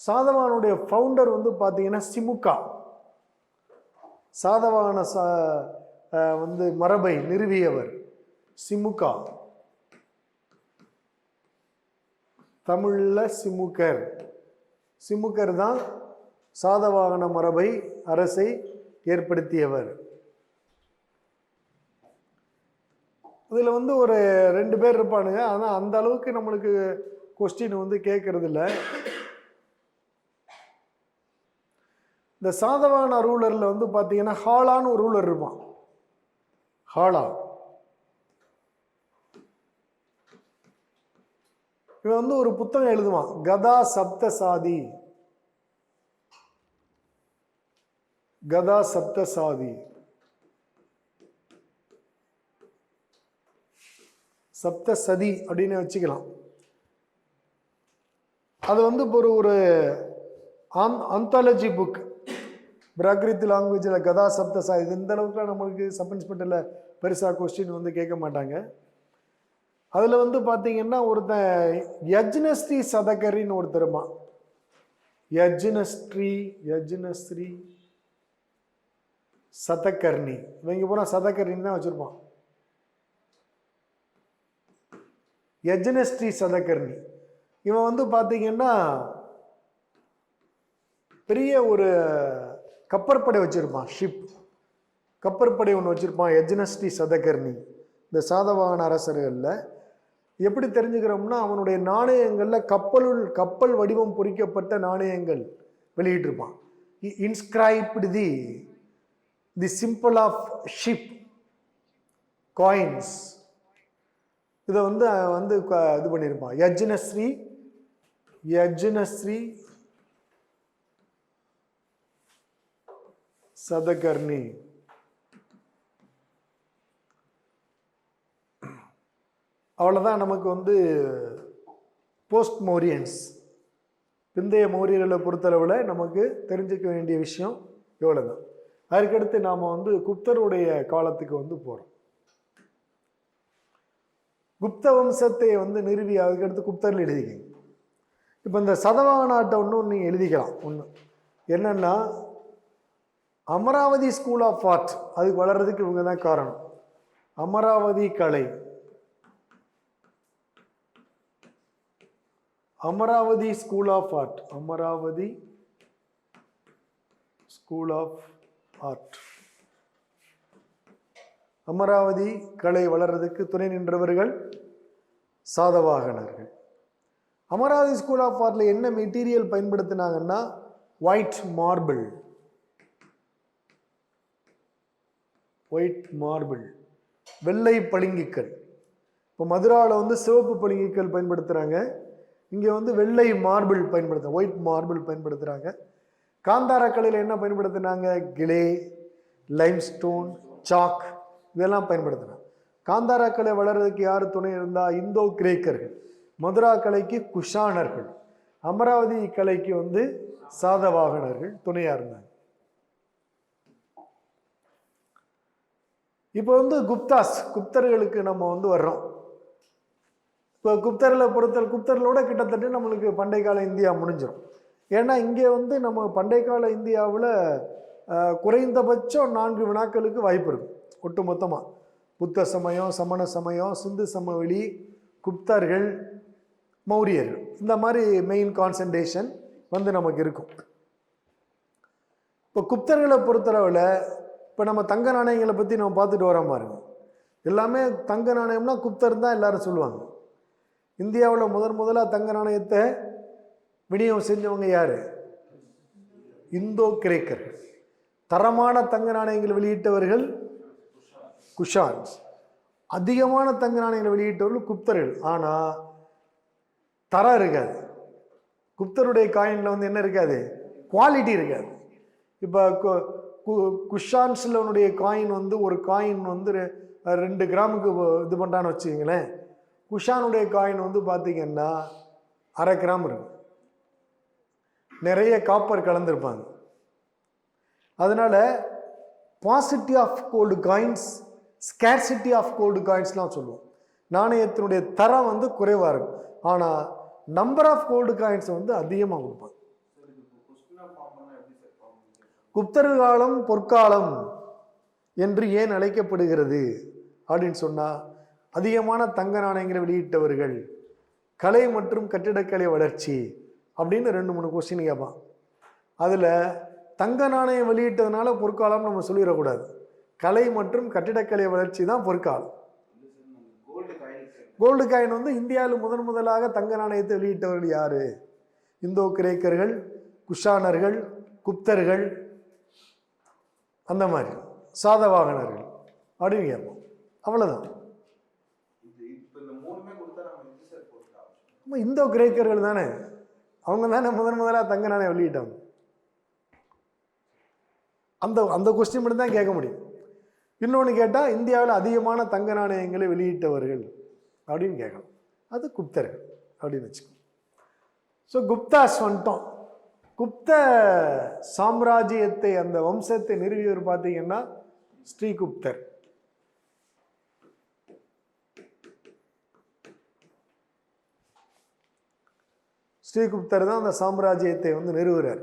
சாதவானுடைய ஃபவுண்டர் பார்த்தீங்கன்னா சிமுகா. சாதவான மரபை நிறுவியவர் சிமுகா. தமிழ்ல சிமுகர். சிமுகர் தான் சாதவாகன மரபை அரசை ஏற்படுத்தியவர். இதில் ஒரு 2 பேர் இருப்பானுங்க. ஆனால் அந்த அளவுக்கு நம்மளுக்கு கொஸ்டின் கேட்கறது இல்லை. இந்த சாதவான ரூலர்ல பார்த்தீங்கன்னா ஹாலான்னு ஒரு ரூலர் இருப்பான். ஹாலா இவன் ஒரு புத்தகம் எழுதுவான், கதா சப்தசாதி. கதா சப்தசாதி, சப்தசதி அப்படின்னு வச்சுக்கலாம். அது ஒரு ஆந்தாலஜி புக். பிராகிருத் லாங்குவேஜில் கதா சப்தசாதி. இந்த அளவுக்கு நம்மளுக்கு சப் இன்ஸ்பெக்டரில் பெருசாக கொஸ்டின் கேட்க மாட்டாங்க. அதில் பார்த்தீங்கன்னா ஒருத்தன் யஜ்னஸ்ரீ சதகரின்னு ஒருத்தருமா. யஜ்னஸ்ரீ சதகர்ணி. இவங்க பூரா சதகர்ணின்னு தான் வச்சிருப்பான். யஜ்னஸ்ரீ சதகர்ணி. இவன் பார்த்தீங்கன்னா பெரிய ஒரு கப்பற்படை வச்சிருப்பான். ஷிப் கப்பற்படை ஒன்று வச்சிருப்பான் யஜ்னஸ்ரீ சதகர்ணி. இந்த சாதவாகன அரசர்களில் எப்படி தெரிஞ்சுக்கிறோம்னா, அவனுடைய நாணயங்களில் கப்பல் வடிவம் பொறிக்கப்பட்ட நாணயங்கள் வெளியிட்டிருப்பான். Inscribed the symbol of ship coins. இதை இது பண்ணியிருப்பான். யஜ்னஸ்ரீ சதகர்ணி. அவ்வளோதான் நமக்கு போஸ்ட் மௌரியன்ஸ், பிந்தைய மௌரியர்களை பொறுத்தளவில் நமக்கு தெரிஞ்சுக்க வேண்டிய விஷயம் இவ்வளோதான். அதுக்கடுத்து நாம் குப்தருடைய காலத்துக்கு போகிறோம். குப்த வம்சத்தை நிறுவி அதுக்கடுத்து குப்தரில் எழுதிக்கங்க. இப்போ இந்த சதவாகன நாட்டை நீங்கள் எழுதிக்கலாம். என்னன்னா, அமராவதி ஸ்கூல் ஆஃப் ஆர்ட் அதுக்கு வளர்றதுக்கு இவங்க தான் காரணம். அமராவதி கலை, Amaravati school of art, Amaravati school of art. Amaravati கலை வளர்றதுக்கு துணை நின்றவர்கள் சாதவாகனர்கள். அமராவதி ஸ்கூல் ஆஃப் ஆர்ட்ல என்ன மெட்டீரியல் பயன்படுத்தினாங்கன்னா, ஒயிட் மார்பிள். ஒயிட் மார்பிள், வெள்ளை பளிங்குக்கல். இப்போ மதுராவில் சிவப்பு பளிங்குக்கல் பயன்படுத்துகிறாங்க. இங்கே வெள்ளை மார்பிள் பயன்படுத்துகிறாங்க, ஒயிட் மார்பிள் பயன்படுத்துகிறாங்க. காந்தாரா கலையில் என்ன பயன்படுத்தினாங்க? கிளே, லைம்ஸ்டோன், சாக் இதெல்லாம் பயன்படுத்தினாங்க. காந்தாரா கலை வளர்றதுக்கு யார் துணை இருந்தா? இந்தோ கிரேக்கர்கள். மதுரா கலைக்கு குஷானர்கள். அமராவதி கலைக்கு சாதவாகனர்கள் துணையா இருந்தாங்க. இப்போ வந்து குப்தர்களுக்கு நம்ம வந்து வர்றோம். இப்போ குப்தர்களோட கிட்டத்தட்ட நம்மளுக்கு பண்டைய கால இந்தியா முடிஞ்சிடும். ஏன்னா இங்கே வந்து நம்ம பண்டைய கால இந்தியாவில் குறைந்தபட்சம் 4 வினாக்களுக்கு வாய்ப்பு இருக்கும் ஒட்டு மொத்தமாக. புத்த சமயம், சமண சமயம், சிந்து சமவெளி, குப்தர்கள், மௌரியர்கள், இந்த மாதிரி மெயின் கான்சன்ட்ரேஷன் வந்து நமக்கு இருக்கும். இப்போ குப்தர்களை பொறுத்தளவில் இப்போ நம்ம தங்க நாணயங்களை பற்றி நம்ம பார்த்துட்டு வரோம் பாருங்க. எல்லாமே தங்க நாணயம்னா குப்தர் தான் எல்லாரும் சொல்லுவாங்க. இந்தியாவில் முதலாக தங்க நாணயத்தை விநியோகம் செஞ்சவங்க யார்? இந்தோ கிரேக்கர்கள். தரமான தங்க நாணயங்கள் வெளியிட்டவர்கள் குஷான்ஸ். அதிகமான தங்க நாணயங்களை வெளியிட்டவர்கள் குப்தர்கள். ஆனால் தரம் இருக்காது. குப்தருடைய காயினில் வந்து என்ன இருக்காது? குவாலிட்டி இருக்காது. இப்போ குஷான்ஸ்லனுடைய காயின் வந்து ஒரு காயின் வந்து 2 கிராமுக்கு இது பண்ணுறான்னு வச்சுக்கிங்களேன். குஷானுடைய காயின் வந்து பார்த்தீங்கன்னா 1/2 கிராம் இருக்கும். நிறைய காப்பர் கலந்துருப்பாங்க. அதனால paucity of gold coins, scarcity of gold காயின்ஸ்லாம் சொல்லுவோம். நாணயத்தினுடைய தரம் வந்து குறைவாக இருக்கும். ஆனால் நம்பர் ஆஃப் கோல்டு காயின்ஸ் வந்து அதிகமாக கொடுப்பாங்க. குப்தர் காலம் பொற்காலம் என்று ஏன் அழைக்கப்படுகிறது அப்படின்னு சொன்னால், அதிகமான தங்க நாணயங்களை வெளியிட்டவர்கள், கலை மற்றும் கட்டிடக்கலை வளர்ச்சி அப்படின்னு 2-3 கொஸ்டின் கேட்பான். அதில் தங்க நாணயம் வெளியிட்டதுனால பொற்காலம் நம்ம சொல்லிடக்கூடாது. கலை மற்றும் கட்டிடக்கலை வளர்ச்சி தான் பொற்காலம். கோல்டு காயின் வந்து இந்தியாவில் முதலாக தங்க நாணயத்தை வெளியிட்டவர்கள் யாரு? இந்தோ கிரேக்கர்கள், குஷானர்கள், குப்தர்கள், அந்த மாதிரி சாதவாகனர்கள் அப்படின்னு கேட்போம். அவ்வளோதான். இந்தோ கிரேக்கர்கள் தானே, அவங்க தானே முதலாக தங்க நாணயம் வெளியிட்டாங்க. அந்த கொஸ்டின் மட்டும் தான் கேட்க முடியும். இன்னொன்று கேட்டால் இந்தியாவில் அதிகமான தங்க நாணயங்களை வெளியிட்டவர்கள் அப்படின்னு கேட்கணும். அது குப்தர்கள் அப்படின்னு வச்சுக்கோங்க. ஸோ குப்தாஸ் வந்துட்டோம். குப்த சாம்ராஜ்யத்தை, அந்த வம்சத்தை நிறுவியவர் பார்த்தீங்கன்னா ஸ்ரீகுப்தர். ஸ்ரீகுப்தர் தான் அந்த சாம்ராஜ்யத்தை வந்து நிறுவுறார்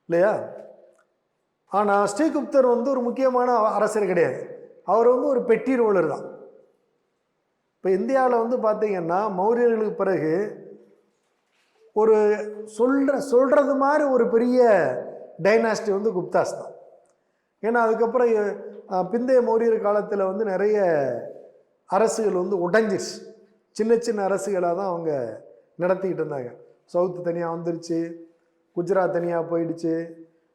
இல்லையா? ஆனால் ஸ்ரீகுப்தர் வந்து ஒரு முக்கியமான அரசர் கிடையாது. அவர் வந்து ஒரு பெட்டி ரோலர் தான். இப்போ இந்தியாவில் வந்து பார்த்தீங்கன்னா மௌரியர்களுக்கு பிறகு ஒரு சொல்கிறது மாதிரி ஒரு பெரிய டைனாஸ்டி வந்து குப்தாஸ் தான். ஏன்னா அதுக்கப்புறம் பிந்தைய மௌரியர் காலத்தில் வந்து நிறைய அரசுகள் வந்து உடைஞ்சிருச்சு. சின்ன அரசுகளாக தான் அவங்க நடத்திக்கிட்டு இருந்தாங்க. சவுத்து தனியாக வந்துருச்சு, குஜராத் தனியாக போயிடுச்சு,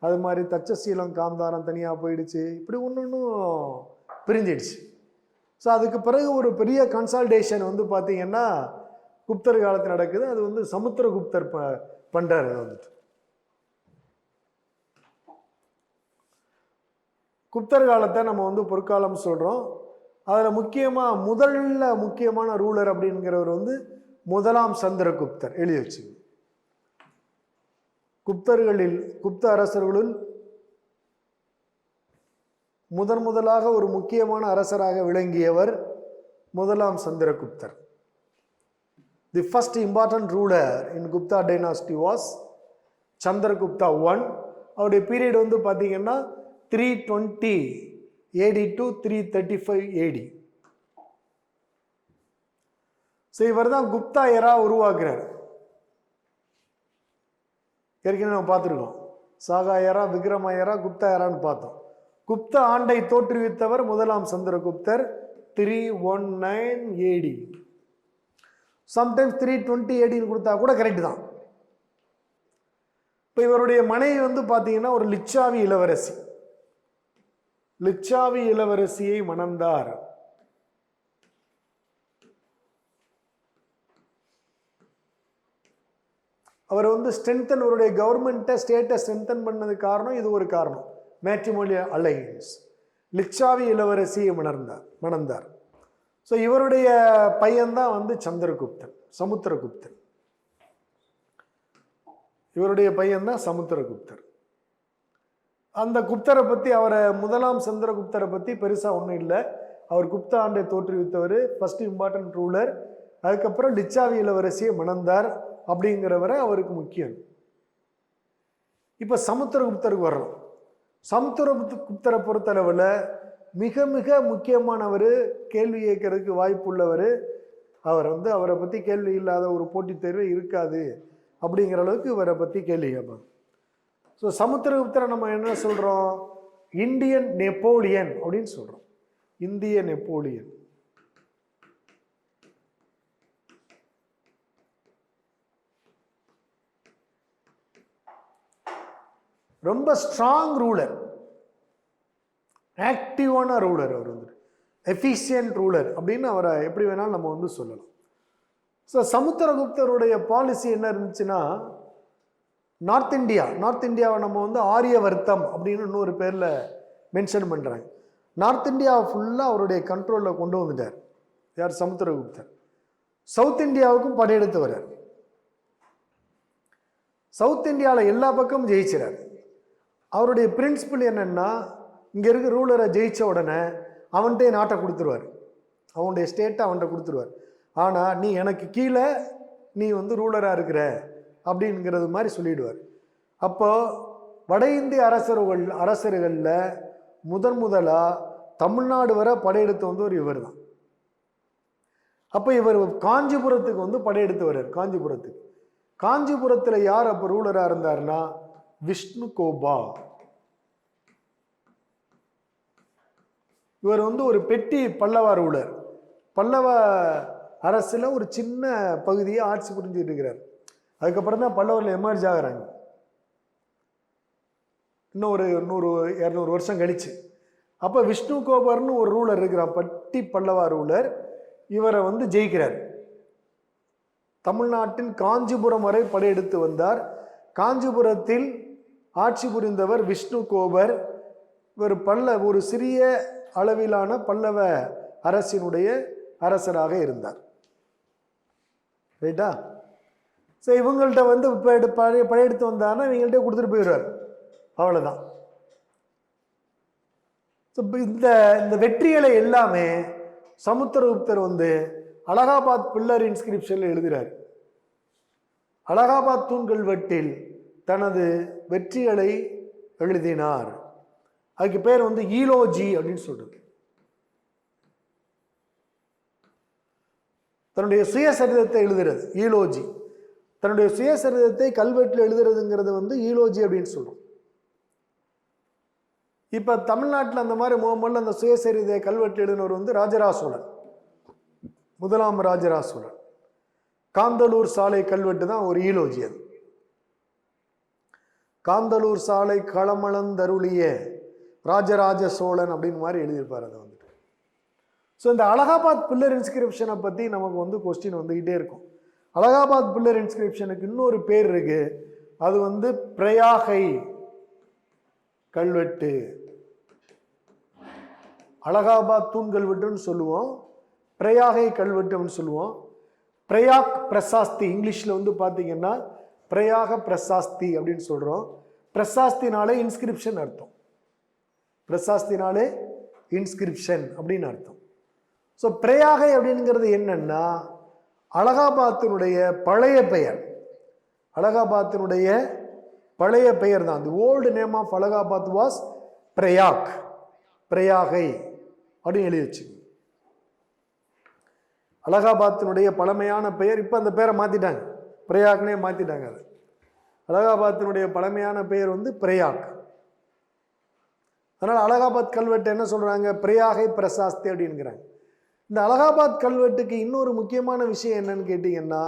அது மாதிரி தட்சசீலம் காந்தாரம் தனியாக போயிடுச்சு, இப்படி ஒன்றும் பிரிஞ்சிடுச்சு. ஸோ அதுக்கு பிறகு ஒரு பெரிய கன்சால்டேஷன் வந்து பார்த்தீங்கன்னா குப்தர் காலத்தில் நடக்குது. அது வந்து சமுத்திரகுப்தர் பண்ணுறாரு. வந்துட்டு குப்தர் காலத்தை நம்ம வந்து பொற்காலம் சொல்கிறோம். அதில் முக்கியமான ரூலர் அப்படிங்கிறவர் வந்து முதலாம் சந்திரகுப்தர். எழுதி வச்சுங்க. குப்த அரசர்களுள் முதலாக ஒரு முக்கியமான அரசராக விளங்கியவர் முதலாம் Chandraguptar. The first important ruler in Gupta dynasty was Chandragupta I. அவருடைய பீரியட் வந்து பார்த்தீங்கன்னா 320 AD to 335 AD. ஸோ இவர் தான் குப்தா எரா உருவாக்குறார். ஏற்கனவே நம்ம பார்த்துருக்கோம். சாகா எரா, விக்ரம எரா, குப்தா எரான்னு பார்த்தோம். குப்த ஆண்டை தோற்றுவித்தவர் முதலாம் சந்திரகுப்தர் 319 AD. சம்டைம்ஸ் 320 ADன்னு கொடுத்தா கூட கரெக்ட் தான். இப்போ இவருடைய மனைவி வந்து பார்த்தீங்கன்னா ஒரு லிச்சாவி இளவரசியை மணந்தார். அவர் வந்து அவருடைய கவர்மெண்ட்டை, ஸ்டேட்டை ஸ்ட்ரென்தன் பண்ணதுக்கு காரணம் இது ஒரு காரணம், மேட்ரிமோனியல் அலையன்ஸ். லிச்சாவி இளவரசியை மணந்தார். ஸோ இவருடைய பையன்தான் வந்து சமுத்திரகுப்தன். இவருடைய பையன்தான் சமுத்திரகுப்தர். அந்த குப்தரை பற்றி, அவரை முதலாம் சந்திரகுப்தரை பற்றி பெருசாக ஒன்றும் இல்லை. அவர் குப்த ஆண்டை தோற்றுவித்தவர், ஃபர்ஸ்ட் இம்பார்ட்டன்ட் ரூலர். அதுக்கப்புறம் லிச்சாவி இளவரசியை மணந்தார் அப்படிங்கிறவரை அவருக்கு முக்கியம். இப்போ சமுத்திரகுப்தருக்கு வர்றோம். சமுத்திரகுப்தரை பொறுத்தளவில் மிக மிக முக்கியமானவர், கேள்வி கேட்கறதுக்கு வாய்ப்புள்ளவர். அவரை பற்றி கேள்வி இல்லாத ஒரு போட்டித் தேர்வே இருக்காது அப்படிங்கிற அளவுக்கு இவரை பற்றி கேள்வி கேட்பாங்க. ஸோ சமுத்திரகுப்தரை நம்ம என்ன சொல்கிறோம்? இந்தியன் நெப்போலியன் அப்படின்னு சொல்கிறோம். இந்திய நெப்போலியன். ரொம்ப ஸ்ட்ராங் ரூலர், ஆக்டிவான ரூலர். அவர் எஃபிஷியன்ட் ரூலர் அப்படின்னு அவரை எப்படி வேணாலும் நம்ம சொல்லலாம். ஸோ சமுத்திரகுப்தருடைய பாலிசி என்ன இருந்துச்சுன்னா, நார்த் இந்தியாவை நம்ம ஆரியவர்த்தம் அப்படின்னு இன்னொரு பேரில் மென்ஷன் பண்ணுறாங்க. நார்த் இந்தியாவை ஃபுல்லாக அவருடைய கண்ட்ரோலில் கொண்டு வந்துட்டார். யார்? சமுத்திரகுப்தர். சவுத் இந்தியாவுக்கும் படையெடுத்து வர்றார். சவுத் இந்தியாவில் எல்லா பக்கமும் ஜெயிச்சிறார். அவருடைய பிரின்சிபல் என்னன்னா, இங்கே இருக்க ரூலரை ஜெயிச்ச உடனே அவன்கிட்டே நாட்டை கொடுத்துருவார், அவனுடைய ஸ்டேட்டை அவன்கிட்ட கொடுத்துருவார். ஆனால் நீ எனக்கு கீழே நீ ரூலராக இருக்கிற அப்படிங்கிறது மாதிரி சொல்லிடுவார். அப்போ வட இந்திய அரசர்களில் முதலாக தமிழ்நாடு வரை படையெடுத்து வந்தவர் இவர் தான். அப்போ இவர் காஞ்சிபுரத்துக்கு படையெடுத்து வர்றார். காஞ்சிபுரத்தில் யார் அப்போ ரூலராக இருந்தார்னா, விஷ்ணு கோபா. இவர் ஒரு பெட்டி பல்லவ ரூலர். பல்லவ அரசில் ஒரு சின்ன பகுதியை ஆட்சி புரிஞ்சுட்டு இருக்கிறார். அதுக்கப்புறம் தான் பல்லவர்கள் எமர்ஜ் ஆகிறாங்க. இன்னும் ஒரு 100-200 வருஷம் கழிச்சு. அப்போ விஷ்ணு கோபர்னு ஒரு ரூலர் இருக்கிறார், பட்டி பல்லவ ரூலர். இவரை ஜெயிக்கிறார். தமிழ்நாட்டின் காஞ்சிபுரம் வரை படையெடுத்து வந்தார். காஞ்சிபுரத்தில் ஆட்சி புரிந்தவர் விஷ்ணு கோபர். இவர் ஒரு சிறிய அளவிலான பல்லவ அரசினுடைய அரசராக இருந்தார். ரைட்டா? ஸோ இவங்கள்ட்ட படையெடுத்து வந்தாருன்னா இவங்கள்ட்ட கொடுத்துட்டு போயிடுவார், அவ்வளோதான். ஸோ இந்த வெற்றிகளை எல்லாமே சமுத்திரகுப்தர் அலகாபாத் பில்லர் இன்ஸ்கிரிப்ஷனில் எழுதுகிறார். அலகாபாத் தூண்கல்வெட்டில் தனது வெற்றிகளை எழுதினார். அதுக்கு பேர் ஈலோஜி அப்படின்னு சொல்றது. தன்னுடைய சுயசரிதத்தை எழுதுறது ஈலோஜி. தன்னுடைய சுயசரிதத்தை கல்வெட்டில் எழுதுறதுங்கிறது ஈலோஜி அப்படின்னு சொல்றோம். இப்ப தமிழ்நாட்டில் அந்த மாதிரி முதல்ல அந்த சுயசரிதை கல்வெட்டு எழுதினவர் ராஜராஜ சோழன், முதலாம் ராஜராஜ சோழன். காந்தலூர் சாலை கல்வெட்டு தான் ஒரு ஈலோஜி. அது காந்தலூர் சாலை களமளந்தருளிய ராஜராஜ சோழன் அப்படின்னு மாதிரி எழுதியிருப்பார். அதை ஸோ இந்த அலகாபாத் பில்லர் இன்ஸ்கிரிப்ஷனை பற்றி நமக்கு கொஸ்டின் வந்துக்கிட்டே இருக்கும். அலகாபாத் பில்லர் இன்ஸ்கிரிப்ஷனுக்கு இன்னொரு பேர் இருக்கு. அது பிரயாகை கல்வெட்டு. அலகாபாத் தூண் கல்வெட்டுன்னு சொல்லுவோம், பிரயாகை கல்வெட்டுன்னு சொல்லுவோம். பிரயாக் பிரசாஸ்தி இங்கிலீஷில் பார்த்தீங்கன்னா பிரயாக பிரசாஸ்தி அப்படின்னு சொல்கிறோம். பிரசாஸ்தினாலே இன்ஸ்கிரிப்ஷன் அர்த்தம். பிரசாஸ்தினாலே இன்ஸ்கிரிப்ஷன் அப்படின்னு அர்த்தம். ஸோ பிரயாகை அப்படிங்கிறது என்னன்னா, அலகாபாத்தினுடைய பழைய பெயர். அலகாபாத்தினுடைய பழைய பெயர் தான். The old name of Allahabad was Prayag, Prayagai அப்படின்னு எழுதி வச்சு. அலகாபாத்தினுடைய பழமையான பெயர், இப்போ அந்த பேரை மாற்றிட்டாங்க, பிரயாக்னே மாற்றிட்டாங்க. அது அலகாபாத்தினுடைய பழமையான பெயர் பிரயாக். அதனால் அலகாபாத் கல்வெட்டு என்ன சொல்கிறாங்க? பிரயாகை பிரசாஸ்தி அப்படிங்கிறாங்க. இந்த அலகாபாத் கல்வெட்டுக்கு இன்னொரு முக்கியமான விஷயம் என்னன்னு கேட்டிங்கன்னா,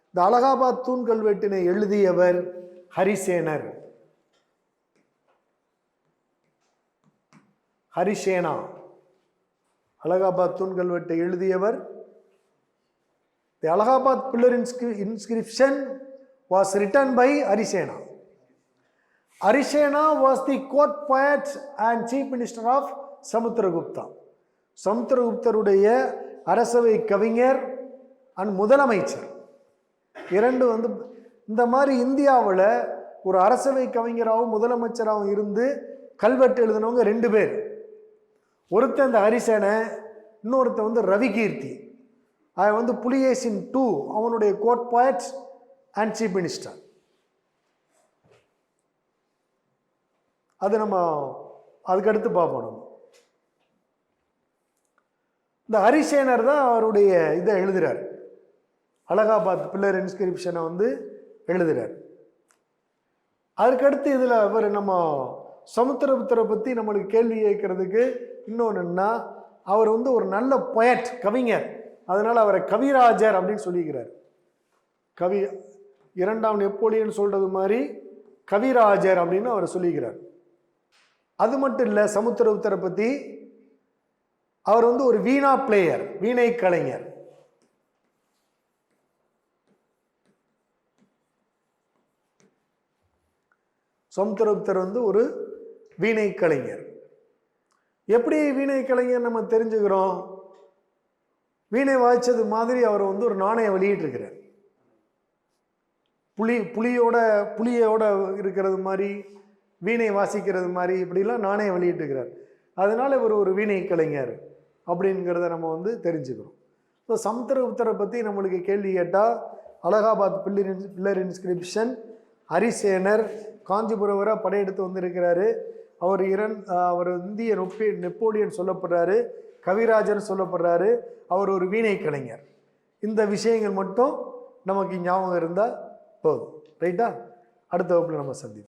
இந்த அலகாபாத் தூண் கல்வெட்டினை எழுதியவர் ஹரிசேனர். ஹரிசேனா. அலகாபாத் தூண் கல்வெட்டை எழுதியவர். The Allahabad pillar inscription was written by Harisena. Harisena was the court poet and chief minister of Samudragupta. சமுத்திரகுப்தருடைய அரசவை கவிஞர் அண்ட் முதலமைச்சர். இரண்டு இந்த மாதிரி இந்தியாவில் ஒரு அரசவை கவிஞராகவும் முதலமைச்சராகவும் இருந்து கல்வெட்டு எழுதினவங்க 2 பேர். ஒருத்தன் இந்த ஹரிசேனை, இன்னொருத்தன் வந்து ரவிகீர்த்தி. அவன் வந்து புலிகேசின் 2 அவனுடைய கோட் பாய்ட் அண்ட் சீஃப் மினிஸ்டர். அது நம்ம அதுக்கடுத்து பார்ப்போம். நம்ம இந்த ஹரிசேனர் தான் அவருடைய இதை எழுதுறார், அலகாபாத் பில்லர் இன்ஸ்கிரிப்ஷனை வந்து எழுதுறார். அதுக்கடுத்து இதில் அவர் நம்ம சமுத்திரகுப்தரை பற்றி நம்மளுக்கு கேள்வி கேட்கறதுக்கு இன்னொன்றுன்னா, அவர் வந்து ஒரு நல்ல பொயட், கவிஞர். அதனால அவரை கவிராஜர் அப்படின்னு சொல்லிக்கிறார். கவி 2ஆம் நெப்போலியன் சொல்றது மாதிரி கவிராஜர் அப்படின்னு அவர் சொல்லிக்கிறார். அது மட்டும் இல்லை, சமுத்திரகுப்தரை பற்றி அவர் வந்து ஒரு வீணா பிளேயர், வீணை கலைஞர். சமுத்திரகுப்தர் வந்து ஒரு வீணை கலைஞர். எப்படி வீணை கலைஞர் நம்ம தெரிஞ்சுக்கிறோம்? வீணை வாய்ச்சது மாதிரி அவர் வந்து ஒரு நாணயம் வெளியிட்டிருக்கிறார். புலியோட இருக்கிறது மாதிரி, வீணை வாசிக்கிறது மாதிரி, இப்படிலாம் நாணயம் வெளியிட்டிருக்கிறார். அதனால இவர் ஒரு வீணை கலைஞர் அப்படிங்கிறத நம்ம வந்து தெரிஞ்சுக்கிறோம். ஸோ சமுத்திரகுப்தரை பற்றி நம்மளுக்கு கேள்வி கேட்டால், அலகாபாத் பில்லர் இன்ஸ்கிரிப்ஷன், ஹரிசேனர் காஞ்சிபுரம் வரை படையெடுத்து வந்திருக்கிறாரு. அவர் இந்திய நெப்போலியன் சொல்லப்படுறாரு, கவிராஜர் சொல்லப்படுறாரு, அவர் ஒரு வீணை கலைஞர். இந்த விஷயங்கள் மட்டும் நமக்கு ஞாபகம் இருந்தால் போதும். ரைட்டா? அடுத்த வகுப்பில் நம்ம சந்திப்போம்.